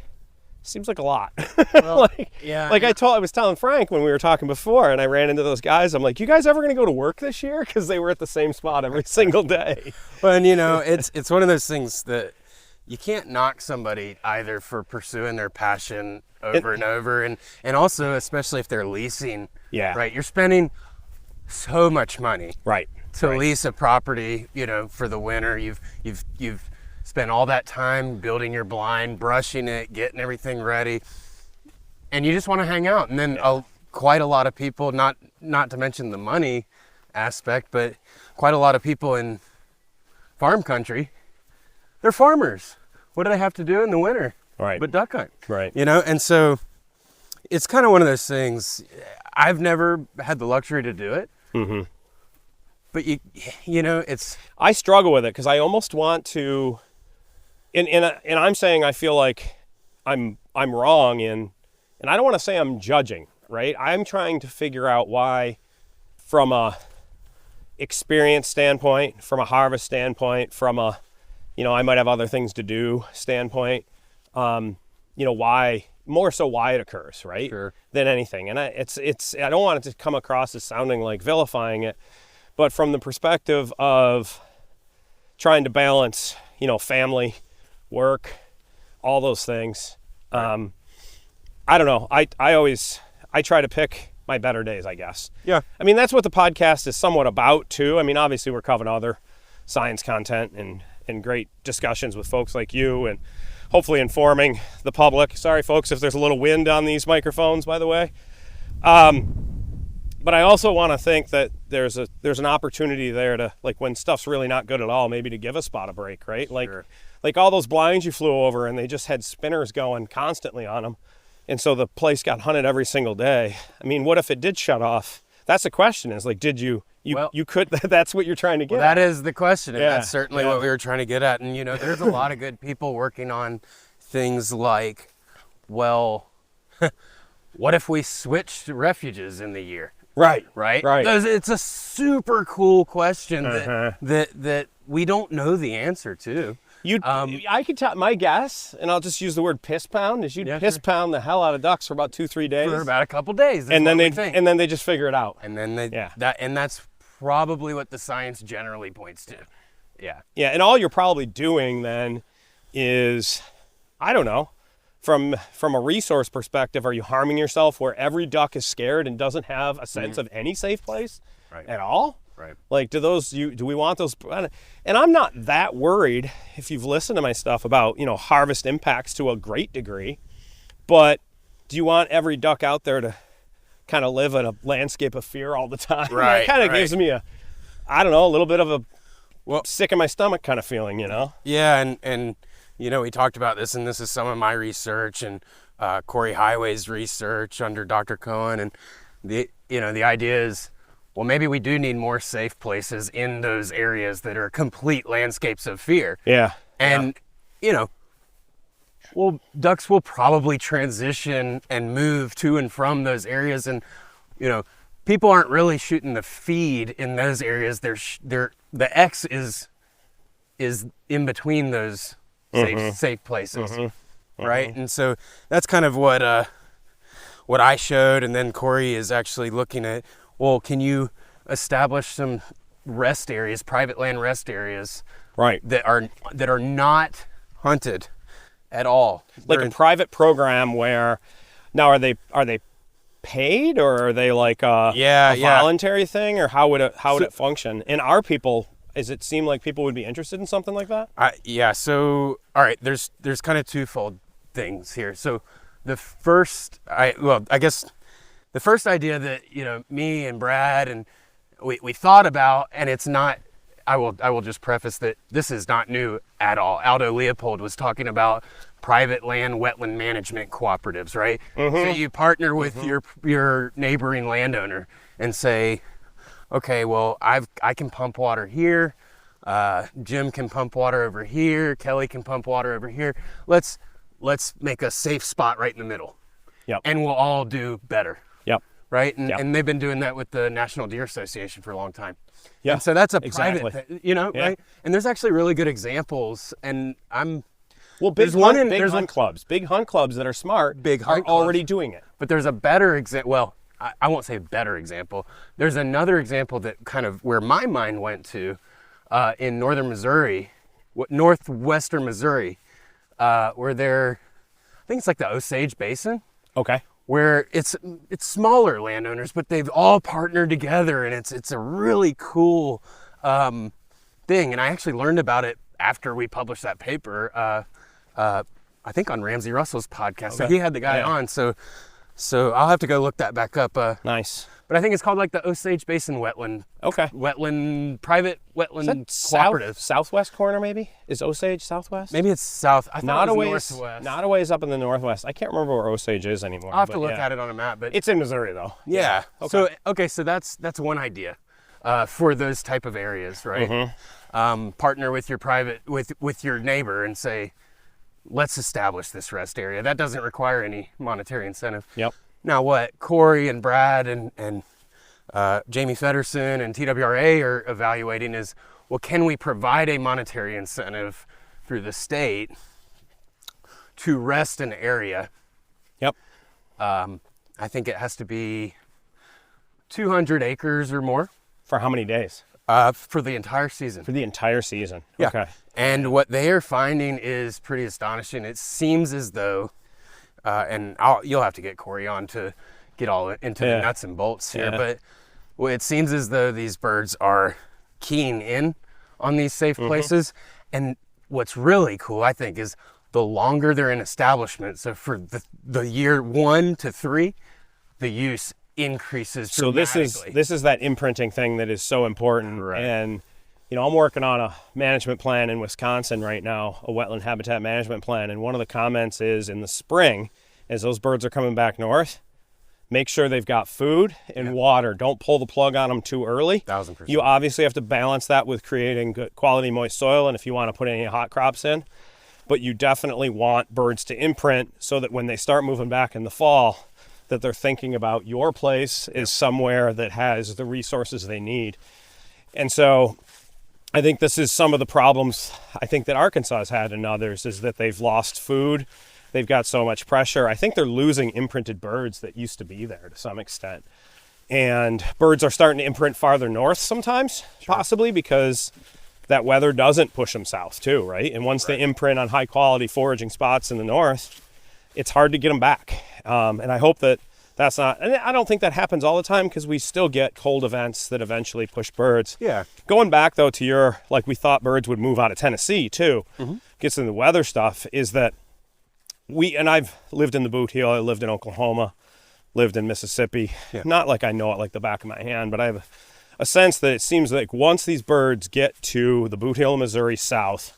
Speaker 4: a lot.
Speaker 5: Well,
Speaker 4: I was telling Frank when we were talking before, and I ran into those guys. I'm like, you guys ever going to go to work this year? Because they were at the same spot every single day.
Speaker 5: Well, and it's one of those things that you can't knock somebody either for pursuing their passion over and over, and also especially if they're leasing.
Speaker 4: Yeah.
Speaker 5: Right. You're spending so much money.
Speaker 4: Right.
Speaker 5: To lease a property, for the winter. You've spent all that time building your blind, brushing it, getting everything ready, and you just want to hang out. And then quite a lot of people, not to mention the money aspect, but quite a lot of people in farm country, they're farmers. What do they have to do in the winter?
Speaker 4: Right.
Speaker 5: But duck hunt.
Speaker 4: Right.
Speaker 5: And so it's kind of one of those things. I've never had the luxury to do it.
Speaker 4: Mm-hmm.
Speaker 5: But it's.
Speaker 4: I struggle with it because I almost want to, and I'm saying I feel like I'm wrong and I don't want to say I'm judging, right? I'm trying to figure out why, from a experience standpoint, from a harvest standpoint, from a, I might have other things to do standpoint, why it occurs, right?
Speaker 5: Sure.
Speaker 4: Than anything. And I don't want it to come across as sounding like vilifying it, but from the perspective of trying to balance, family, work, all those things. I don't know. I try to pick my better days, I guess.
Speaker 9: Yeah.
Speaker 4: I mean, that's what the podcast is somewhat about too. I mean, obviously we're covering other science content and great discussions with folks like you, and hopefully informing the public. Sorry folks if there's a little wind on these microphones, by the way. But I also want to think that there's an opportunity there to, like, when stuff's really not good at all, maybe to give a spot a break, right?
Speaker 9: Sure.
Speaker 4: Like all those blinds you flew over and they just had spinners going constantly on them. And so the place got hunted every single day. I mean, what if it did shut off? That's the question, is like, did you could, that's what you're trying to get
Speaker 5: Well, that
Speaker 4: at.
Speaker 5: is the question, and that's certainly
Speaker 4: Yeah.
Speaker 5: what we were trying to get at. And, there's a lot of good people working on things like, well, what if we switched refuges in the year?
Speaker 4: Right.
Speaker 5: It's a super cool question that we don't know the answer to.
Speaker 4: I could tell, my guess, and I'll just use the word piss pound, is you'd piss pound the hell out of ducks for about 2-3 days.
Speaker 5: For about a couple days.
Speaker 4: And then they just figure it out.
Speaker 5: And then that's probably what the science generally points to. Yeah.
Speaker 4: Yeah, and all you're probably doing then is, I don't know, from a resource perspective, are you harming yourself where every duck is scared and doesn't have a sense of any safe place at all?
Speaker 5: Right.
Speaker 4: Like, do we want those? And I'm not that worried, if you've listened to my stuff, about, harvest impacts to a great degree. But do you want every duck out there to kind of live in a landscape of fear all the time?
Speaker 5: Right.
Speaker 4: It kind of gives me a little bit of a sick in my stomach kind of feeling,
Speaker 5: Yeah, and we talked about this, and this is some of my research and Corey Highway's research under Dr. Cohen, and the idea is, well, maybe we do need more safe places in those areas that are complete landscapes of fear.
Speaker 4: Yeah.
Speaker 5: And, ducks will probably transition and move to and from those areas. And, people aren't really shooting the feed in those areas. The X is in between those safe places. Right. And so that's kind of what I showed. And then Corey is actually looking at, well, can you establish some rest areas, private land rest areas,
Speaker 4: right,
Speaker 5: that are not hunted at all?
Speaker 4: Like a private program where, now are they paid, or are they like a voluntary thing, or how would it function? And are people, does it seem like people would be interested in something like that?
Speaker 5: So all right, there's kind of twofold things here. So the first, I guess the first idea that, me and Brad and we thought about, and it's not, I will just preface that this is not new at all. Aldo Leopold was talking about private land wetland management cooperatives, right? So you partner with your neighboring landowner and say, okay, well, I can pump water here, Jim can pump water over here, Kelly can pump water over here. Let's make a safe spot right in the middle.
Speaker 4: Yep.
Speaker 5: And we'll all do better.
Speaker 4: Yep.
Speaker 5: Right? And they've been doing that with the National Deer Association for a long time.
Speaker 4: Yeah.
Speaker 5: And so that's a private thing, right? And there's actually really good examples, and
Speaker 4: big hunt clubs that are smart are already doing it.
Speaker 5: But there's a better example. Well, I won't say better example. There's another example that kind of where my mind went to in northwestern Missouri, where I think it's like the Osage Basin.
Speaker 4: Okay.
Speaker 5: Where it's smaller landowners, but they've all partnered together, and it's a really cool thing. And I actually learned about it after we published that paper. I think on Ramsey Russell's podcast. Okay. So he had the guy on. So I'll have to go look that back up.
Speaker 4: Nice.
Speaker 5: But I think it's called like the Osage Basin Wetland.
Speaker 4: Okay.
Speaker 5: Private wetland cooperative.
Speaker 4: Southwest corner, maybe? Is Osage southwest?
Speaker 5: Maybe it's south. I thought it was northwest.
Speaker 4: Not a ways up in the northwest. I can't remember where Osage is anymore.
Speaker 5: I'll have to look at it on a map, but
Speaker 4: it's in Missouri though.
Speaker 5: Yeah. Okay. So that's one idea for those type of areas, right? Partner with your with your neighbor and say, let's establish this rest area. That doesn't require any monetary incentive.
Speaker 4: Yep.
Speaker 5: Now what Corey and Brad and Jamie Feddersen and TWRA are evaluating is, well, can we provide a monetary incentive through the state to rest an area?
Speaker 4: Yep.
Speaker 5: I think it has to be 200 acres or more.
Speaker 4: For how many days?
Speaker 5: For the entire season.
Speaker 4: For the entire season.
Speaker 5: Yeah.
Speaker 4: Okay.
Speaker 5: And what they are finding is pretty astonishing. It seems as though, and you'll have to get Corey on to get all into the nuts and bolts here, but it seems as though these birds are keying in on these safe places. And what's really cool, I think, is the longer they're in establishment. So for the year 1 to 3, the use increases dramatically.
Speaker 4: So this is that imprinting thing that is so important.
Speaker 5: Right.
Speaker 4: And I'm working on a management plan in Wisconsin right now, a wetland habitat management plan, and one of the comments is in the spring, as those birds are coming back north, make sure they've got food and water. Don't pull the plug on them too early.
Speaker 5: 1000%.
Speaker 4: You obviously have to balance that with creating good quality moist soil, and if you want to put any hot crops in, but you definitely want birds to imprint so that when they start moving back in the fall, that they're thinking about your place is somewhere that has the resources they need. And so I think this is some of the problems I think that Arkansas has had and others, is that they've lost food. They've got so much pressure. I think they're losing imprinted birds that used to be there to some extent. And birds are starting to imprint farther north sometimes, possibly because that weather doesn't push them south too, right? And once they imprint on high quality foraging spots in the north, it's hard to get them back. And I hope that that's not, and I don't think that happens all the time, because we still get cold events that eventually push birds.
Speaker 5: Yeah.
Speaker 4: Going back though to your, like, we thought birds would move out of Tennessee too, gets into the weather stuff, is that and I've lived in the Boot Heel, I lived in Oklahoma, lived in Mississippi. Not like I know it like the back of my hand, but I have a sense that it seems like once these birds get to the Boot Heel, Missouri south,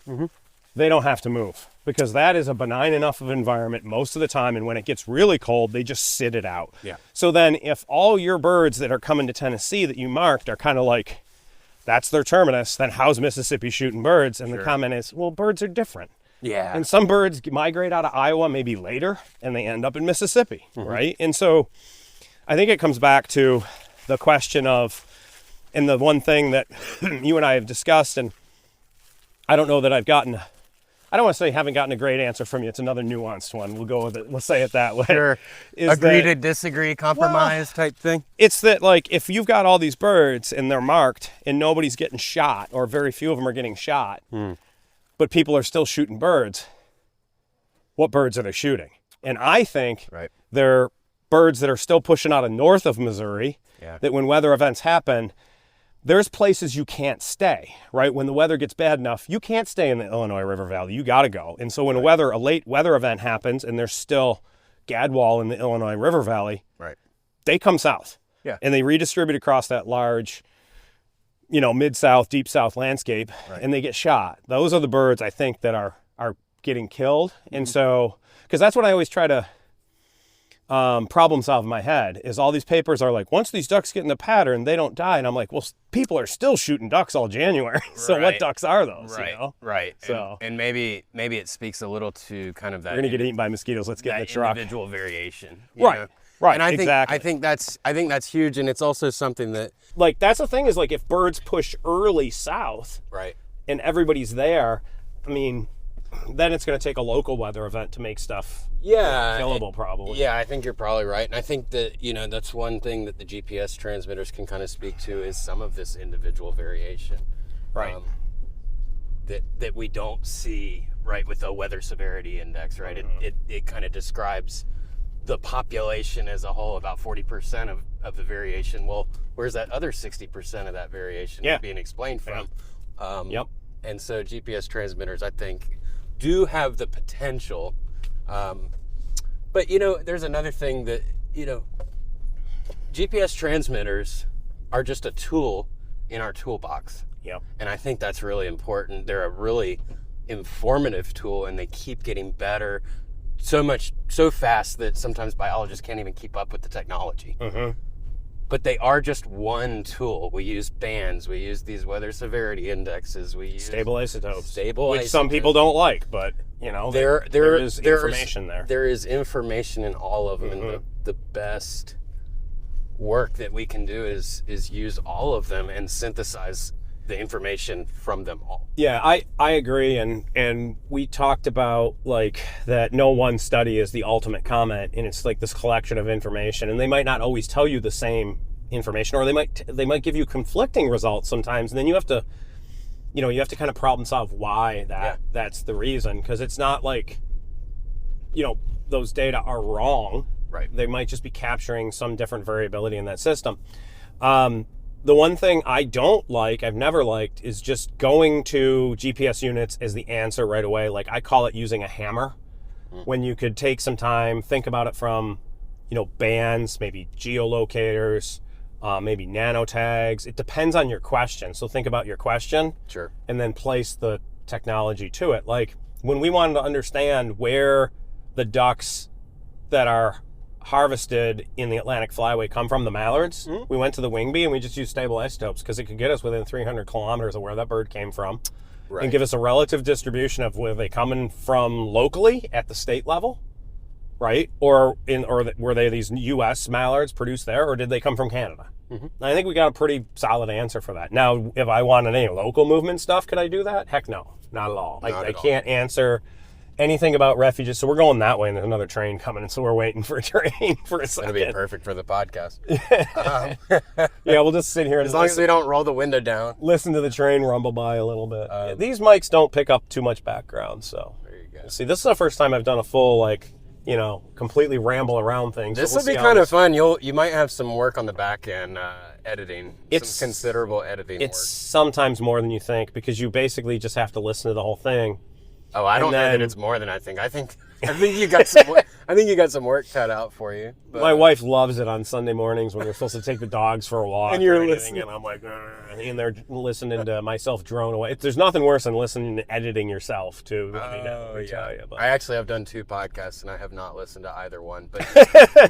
Speaker 4: they don't have to move, because that is a benign enough of environment most of the time. And when it gets really cold, they just sit it out.
Speaker 5: Yeah.
Speaker 4: So then if all your birds that are coming to Tennessee that you marked are kind of like, that's their terminus, then how's Mississippi shooting birds? And the comment is, well, birds are different.
Speaker 5: Yeah.
Speaker 4: And some birds migrate out of Iowa maybe later, and they end up in Mississippi, right? And so I think it comes back to the question of, and the one thing that you and I have discussed, and I don't know that I've gotten, I don't want to say haven't gotten a great answer from you. It's another nuanced one. We'll go with it. We'll say it that way.
Speaker 5: Sure. Agree to disagree, compromise type thing.
Speaker 4: It's that, like, if you've got all these birds and they're marked and nobody's getting shot, or very few of them are getting shot, but people are still shooting birds, what birds are they shooting? And I think they're birds that are still pushing out of north of Missouri, that when weather events happen, there's places you can't stay, right? When the weather gets bad enough, you can't stay in the Illinois River Valley. You got to go. And so when a late weather event happens and there's still gadwall in the Illinois River Valley, they come south. Yeah. And they redistribute across that large, mid-south, deep south landscape, and they get shot. Those are the birds, I think, that are getting killed. And so, because that's what I always try to problem solve in my head, is all these papers are like, once these ducks get in the pattern, they don't die. And I'm like, well, people are still shooting ducks all January. So what ducks are those?
Speaker 5: Right.
Speaker 4: So
Speaker 5: and maybe it speaks a little to kind of that.
Speaker 4: We're gonna get eaten by mosquitoes. Let's get in the truck.
Speaker 5: Individual variation.
Speaker 4: Right.
Speaker 5: And I think that's huge, and it's also something that,
Speaker 4: like, that's the thing, is like, if birds push early south, and everybody's there, I mean, then it's going to take a local weather event to make stuff killable, probably.
Speaker 5: Yeah, I think you're probably right. And I think that, that's one thing that the GPS transmitters can kind of speak to, is some of this individual variation.
Speaker 4: Right.
Speaker 5: That we don't see, with the weather severity index, right? It kind of describes the population as a whole, about 40% of the variation. Well, where's that other 60% of that variation being explained from? And so GPS transmitters, I think, do have the potential. But, there's another thing that, GPS transmitters are just a tool in our toolbox. And I think that's really important. They're a really informative tool, and they keep getting better so fast that sometimes biologists can't even keep up with the technology. But they are just one tool. We use bands, we use these weather severity indexes, we use
Speaker 4: stable isotopes,
Speaker 5: which
Speaker 4: some people don't like, but there is information there.
Speaker 5: There is information in all of them, and the best work that we can do is use all of them and synthesize the information from them all.
Speaker 4: Yeah, I agree, and we talked about, like, that no one study is the ultimate comment, and it's like this collection of information, and they might not always tell you the same information, or they might give you conflicting results sometimes, and then you have to kind of problem solve why that's the reason, because it's not like, those data are wrong.
Speaker 5: Right.
Speaker 4: They might just be capturing some different variability in that system. The one thing I don't like, I've never liked, is just going to GPS units as the answer right away. Like, I call it using a hammer, when you could take some time, think about it from, bands, maybe geolocators, maybe nanotags. It depends on your question. So think about your question.
Speaker 5: Sure.
Speaker 4: And then place the technology to it. Like, when we wanted to understand where the ducks that are harvested in the Atlantic Flyway come from, the mallards, we went to the wing bee and we just used stable isotopes, because it could get us within 300 kilometers of where that bird came from, and give us a relative distribution of where they coming from locally at the state level, right? Or were they these U.S. mallards produced there, or did they come from Canada? I think we got a pretty solid answer for that. Now, if I wanted any local movement stuff, could I do that? Heck no, not at all. I can't answer anything about refuges, so we're going that way, and there's another train coming, and so we're waiting for a train for a second.
Speaker 5: It'll be perfect for the podcast.
Speaker 4: Yeah, we'll just sit here and
Speaker 5: as long as we don't roll the window down,
Speaker 4: listen to the train rumble by a little bit. These mics don't pick up too much background, so
Speaker 5: there you go.
Speaker 4: See, this is the first time I've done a full, completely ramble around things.
Speaker 5: This
Speaker 4: so
Speaker 5: will be kind of fun. You might have some work on the back end, editing. Some considerable editing work.
Speaker 4: It's sometimes more than you think, because you basically just have to listen to the whole thing.
Speaker 5: Oh, I don't know that it's more than I think. I think you got some. I think you got some work cut out for you. But,
Speaker 4: my wife loves it on Sunday mornings when we're supposed to take the dogs for a walk,
Speaker 5: and you're listening,
Speaker 4: and I'm like, and they're listening to myself drone away. There's nothing worse than listening and editing yourself too.
Speaker 5: I actually have done 2 podcasts and I have not listened to either one. But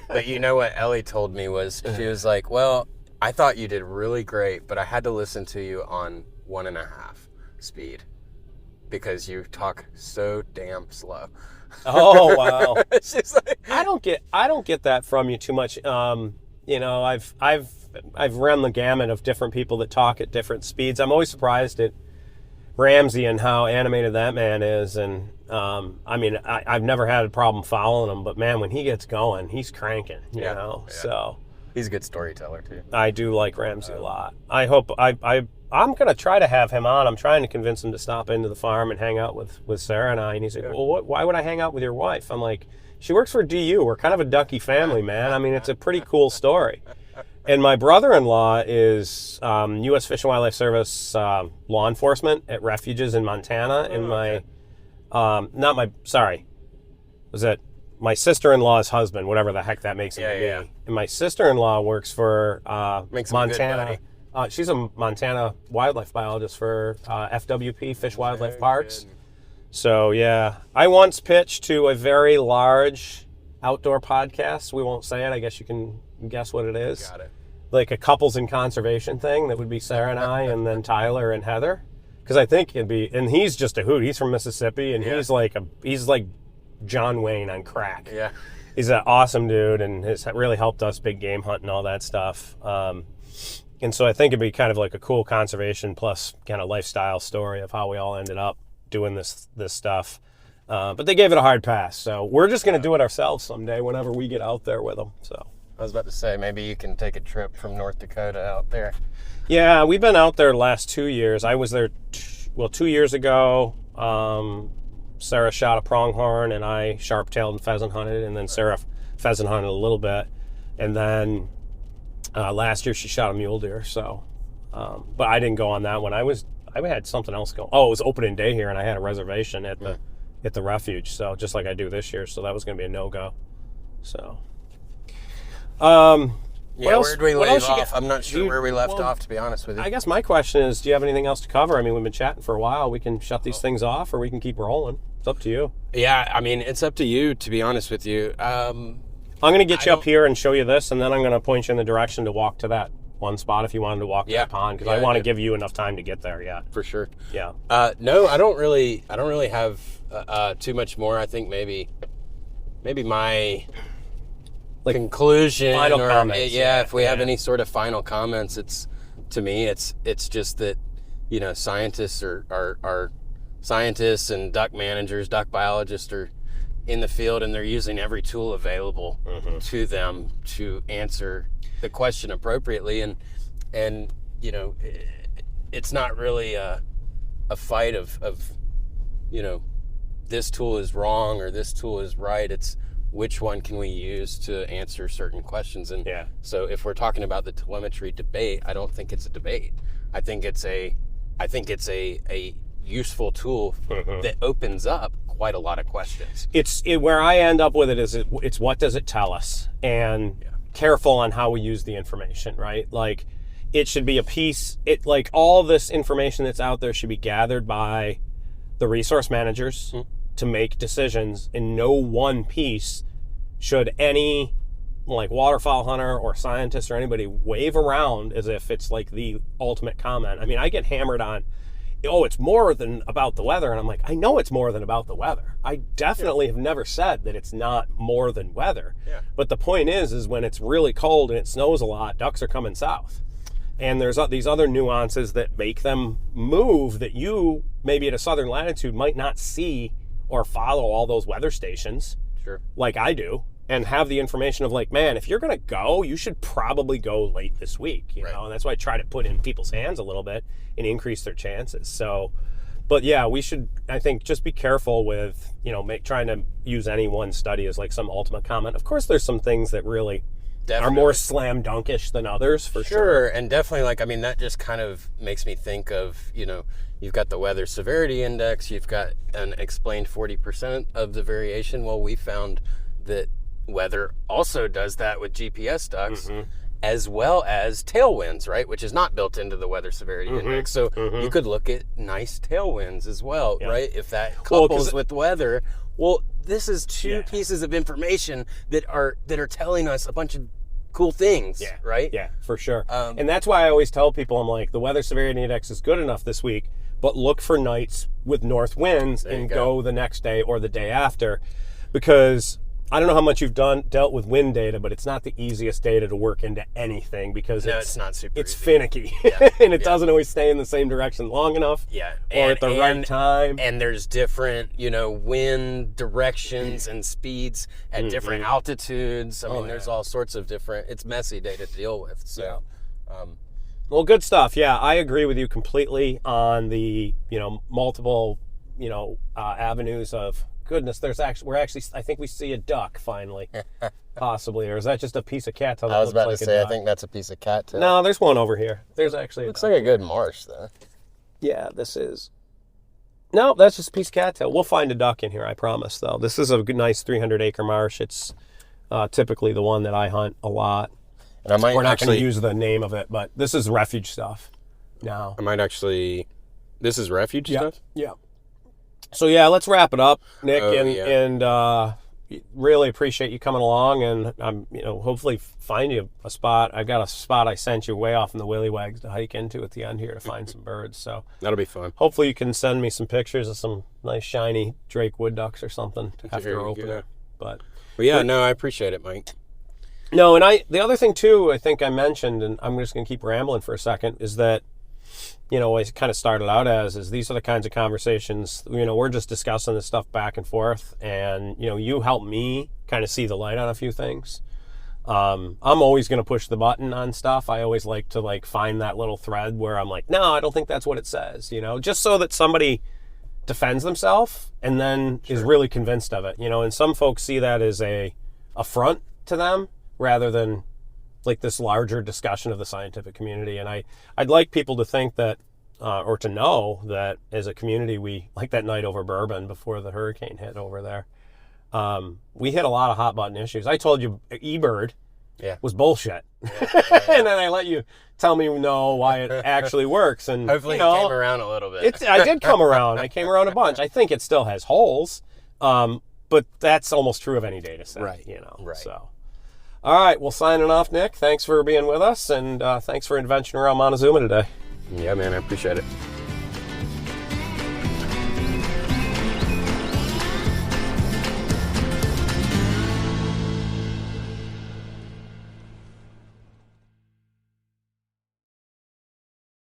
Speaker 5: but you know what Ellie told me was, she was like, "Well, I thought you did really great, but I had to listen to you on 1.5 speed." Because you talk so damn slow.
Speaker 4: Oh wow!
Speaker 5: She's like,
Speaker 4: I don't get that from you too much. I've run the gamut of different people that talk at different speeds. I'm always surprised at Ramsey and how animated that man is, and I've never had a problem following him, but man, when he gets going, he's cranking. You know, so
Speaker 5: he's a good storyteller too.
Speaker 4: I do like Ramsey a lot. I hope I'm going to try to have him on. I'm trying to convince him to stop into the farm and hang out with Sarah and I. And he's like, well, why would I hang out with your wife? I'm like, she works for DU. We're kind of a ducky family, man. I mean, it's a pretty cool story. And my brother-in-law is U.S. Fish and Wildlife Service law enforcement at refuges in Montana. And my sister-in-law's husband, whatever the heck that makes him to be. And my sister-in-law works for Montana. She's a Montana wildlife biologist for FWP, Fish Wildlife Parks. So, yeah. I once pitched to a very large outdoor podcast. We won't say it. I guess you can guess what it is.
Speaker 5: Got it.
Speaker 4: Like a couples in conservation thing that would be Sarah and I, and then Tyler and Heather. Because I think it'd be, and he's just a hoot. He's from Mississippi, and he's like John Wayne on crack.
Speaker 5: Yeah.
Speaker 4: He's an awesome dude, and has really helped us big game hunt and all that stuff. And so I think it'd be kind of like a cool conservation plus kind of lifestyle story of how we all ended up doing this stuff. But they gave it a hard pass. So we're just going to do it ourselves someday whenever we get out there with them. So
Speaker 5: I was about to say, maybe you can take a trip from North Dakota out there.
Speaker 4: Yeah, we've been out there the last 2 years. I was there, 2 years ago. Sarah shot a pronghorn and I sharp-tailed and pheasant hunted. And then Sarah pheasant hunted a little bit. And then last year she shot a mule deer, so but I didn't go on that one. I had something else going. Oh, it was opening day here, and I had a reservation at the refuge, so just like I do this year. So that was going to be a no-go. So,
Speaker 5: where did we leave off? I'm not sure where we left off, to be honest with you.
Speaker 4: I guess my question is, do you have anything else to cover? I mean, we've been chatting for a while. We can shut these things off, or we can keep rolling. It's up to you.
Speaker 5: Yeah, I mean, it's up to you, to be honest with you.
Speaker 4: I'm going to get you up here and show you this, and then I'm going to point you in the direction to walk to that one spot if you wanted to walk to the pond, because I want to give you enough time to get there. Yeah,
Speaker 5: for sure.
Speaker 4: Yeah.
Speaker 5: No, I don't really have too much more. I think maybe my conclusion,
Speaker 4: final comments.
Speaker 5: If we have any sort of final comments, it's just that scientists are scientists, and duck managers, duck biologists are in the field and they're using every tool available to them to answer the question appropriately. And you know, it's not really a fight of you know, this tool is wrong or this tool is right. It's which one can we use to answer certain questions. And so if we're talking about the telemetry debate, I don't think it's a debate. I think it's a useful tool that opens up quite a lot of questions.
Speaker 4: Where I end up with it is it's what does it tell us, and careful on how we use the information, right? Like, it should be a piece. Like, all this information that's out there should be gathered by the resource managers to make decisions, and no one piece should any like waterfowl hunter or scientist or anybody wave around as if it's like the ultimate comment. I mean, I get hammered on, oh, it's more than about the weather. And I'm like, I know it's more than about the weather. I definitely have never said that it's not more than weather. Yeah. But the point is when it's really cold and it snows a lot, ducks are coming south. And there's these other nuances that make them move that you, maybe at a southern latitude, might not see or follow all those weather stations like I do, and have the information of like, man, if you're going to go, you should probably go late this week, you know? And that's why I try to put in people's hands a little bit and increase their chances. So, but yeah, we should, I think, just be careful with, you know, trying to use any one study as like some ultimate comment. Of course, there's some things that really are more slam dunkish than others, for sure.
Speaker 5: And definitely, like, I mean, that just kind of makes me think of, you know, you've got the weather severity index, you've got an explained 40% of the variation. Well, we found that weather also does that with GPS ducks, as well as tailwinds, right? Which is not built into the weather severity index. So you could look at nice tailwinds as well, right? If that couples with weather. Well, this is two pieces of information that are telling us a bunch of cool things, right?
Speaker 4: Yeah, for sure. And that's why I always tell people, I'm like, the weather severity index is good enough this week, but look for nights with north winds and go the next day or the day after, because I don't know how much you've dealt with wind data, but it's not the easiest data to work into anything, because
Speaker 5: it's not super
Speaker 4: easy. Finicky, and it doesn't always stay in the same direction long enough, or at the right time.
Speaker 5: And there's different, you know, wind directions and speeds at different altitudes. I mean, there's all sorts of different. It's messy data to deal with. So,
Speaker 4: well, good stuff. Yeah, I agree with you completely on the, you know, multiple, you know, avenues of. Goodness, I think we see a duck finally, possibly, or is that just a piece of cattail?
Speaker 5: I was about to say, I think that's a piece of cattail.
Speaker 4: No, there's one over here. There's actually.
Speaker 5: Looks like a good marsh, though.
Speaker 4: Yeah, this is. No, that's just a piece of cattail. We'll find a duck in here, I promise. Though this is a good, nice 300-acre marsh. It's typically the one that I hunt a lot.
Speaker 5: And we're not
Speaker 4: going to use the name of it, but this is refuge stuff. Now,
Speaker 5: I might actually. This is refuge stuff.
Speaker 4: Yeah. So yeah, let's wrap it up, Nick, and really appreciate you coming along, and I'm, you know, hopefully find you a spot. I've got a spot I sent you way off in the Willy Wags to hike into at the end here to find some birds. So
Speaker 5: that'll be fun.
Speaker 4: Hopefully you can send me some pictures of some nice shiny Drake wood ducks or something after our opener. But
Speaker 5: no, I appreciate it, Mike.
Speaker 4: No, and the other thing too, I think I mentioned, and I'm just going to keep rambling for a second, is that, you know, I kind of started out is these are the kinds of conversations, you know, we're just discussing this stuff back and forth, and, you know, you help me kind of see the light on a few things. I'm always going to push the button on stuff. I always like to find that little thread where I'm like, no, I don't think that's what it says, you know, just so that somebody defends themselves and then is really convinced of it, you know, and some folks see that as a affront to them rather than like this larger discussion of the scientific community. And I'd like people to think that, or to know that as a community, we, like that night over Bourbon before the hurricane hit over there, we hit a lot of hot button issues. I told you eBird was bullshit. And then I let you tell me why it actually works. And
Speaker 5: hopefully, you know, you came around a little bit.
Speaker 4: I did come around. I came around a bunch. I think it still has holes, but that's almost true of any data set,
Speaker 5: right?
Speaker 4: You know,
Speaker 5: right.
Speaker 4: So. All right, well, signing off, Nick. Thanks for being with us, and thanks for invention around Montezuma today.
Speaker 5: Yeah, man, I appreciate it.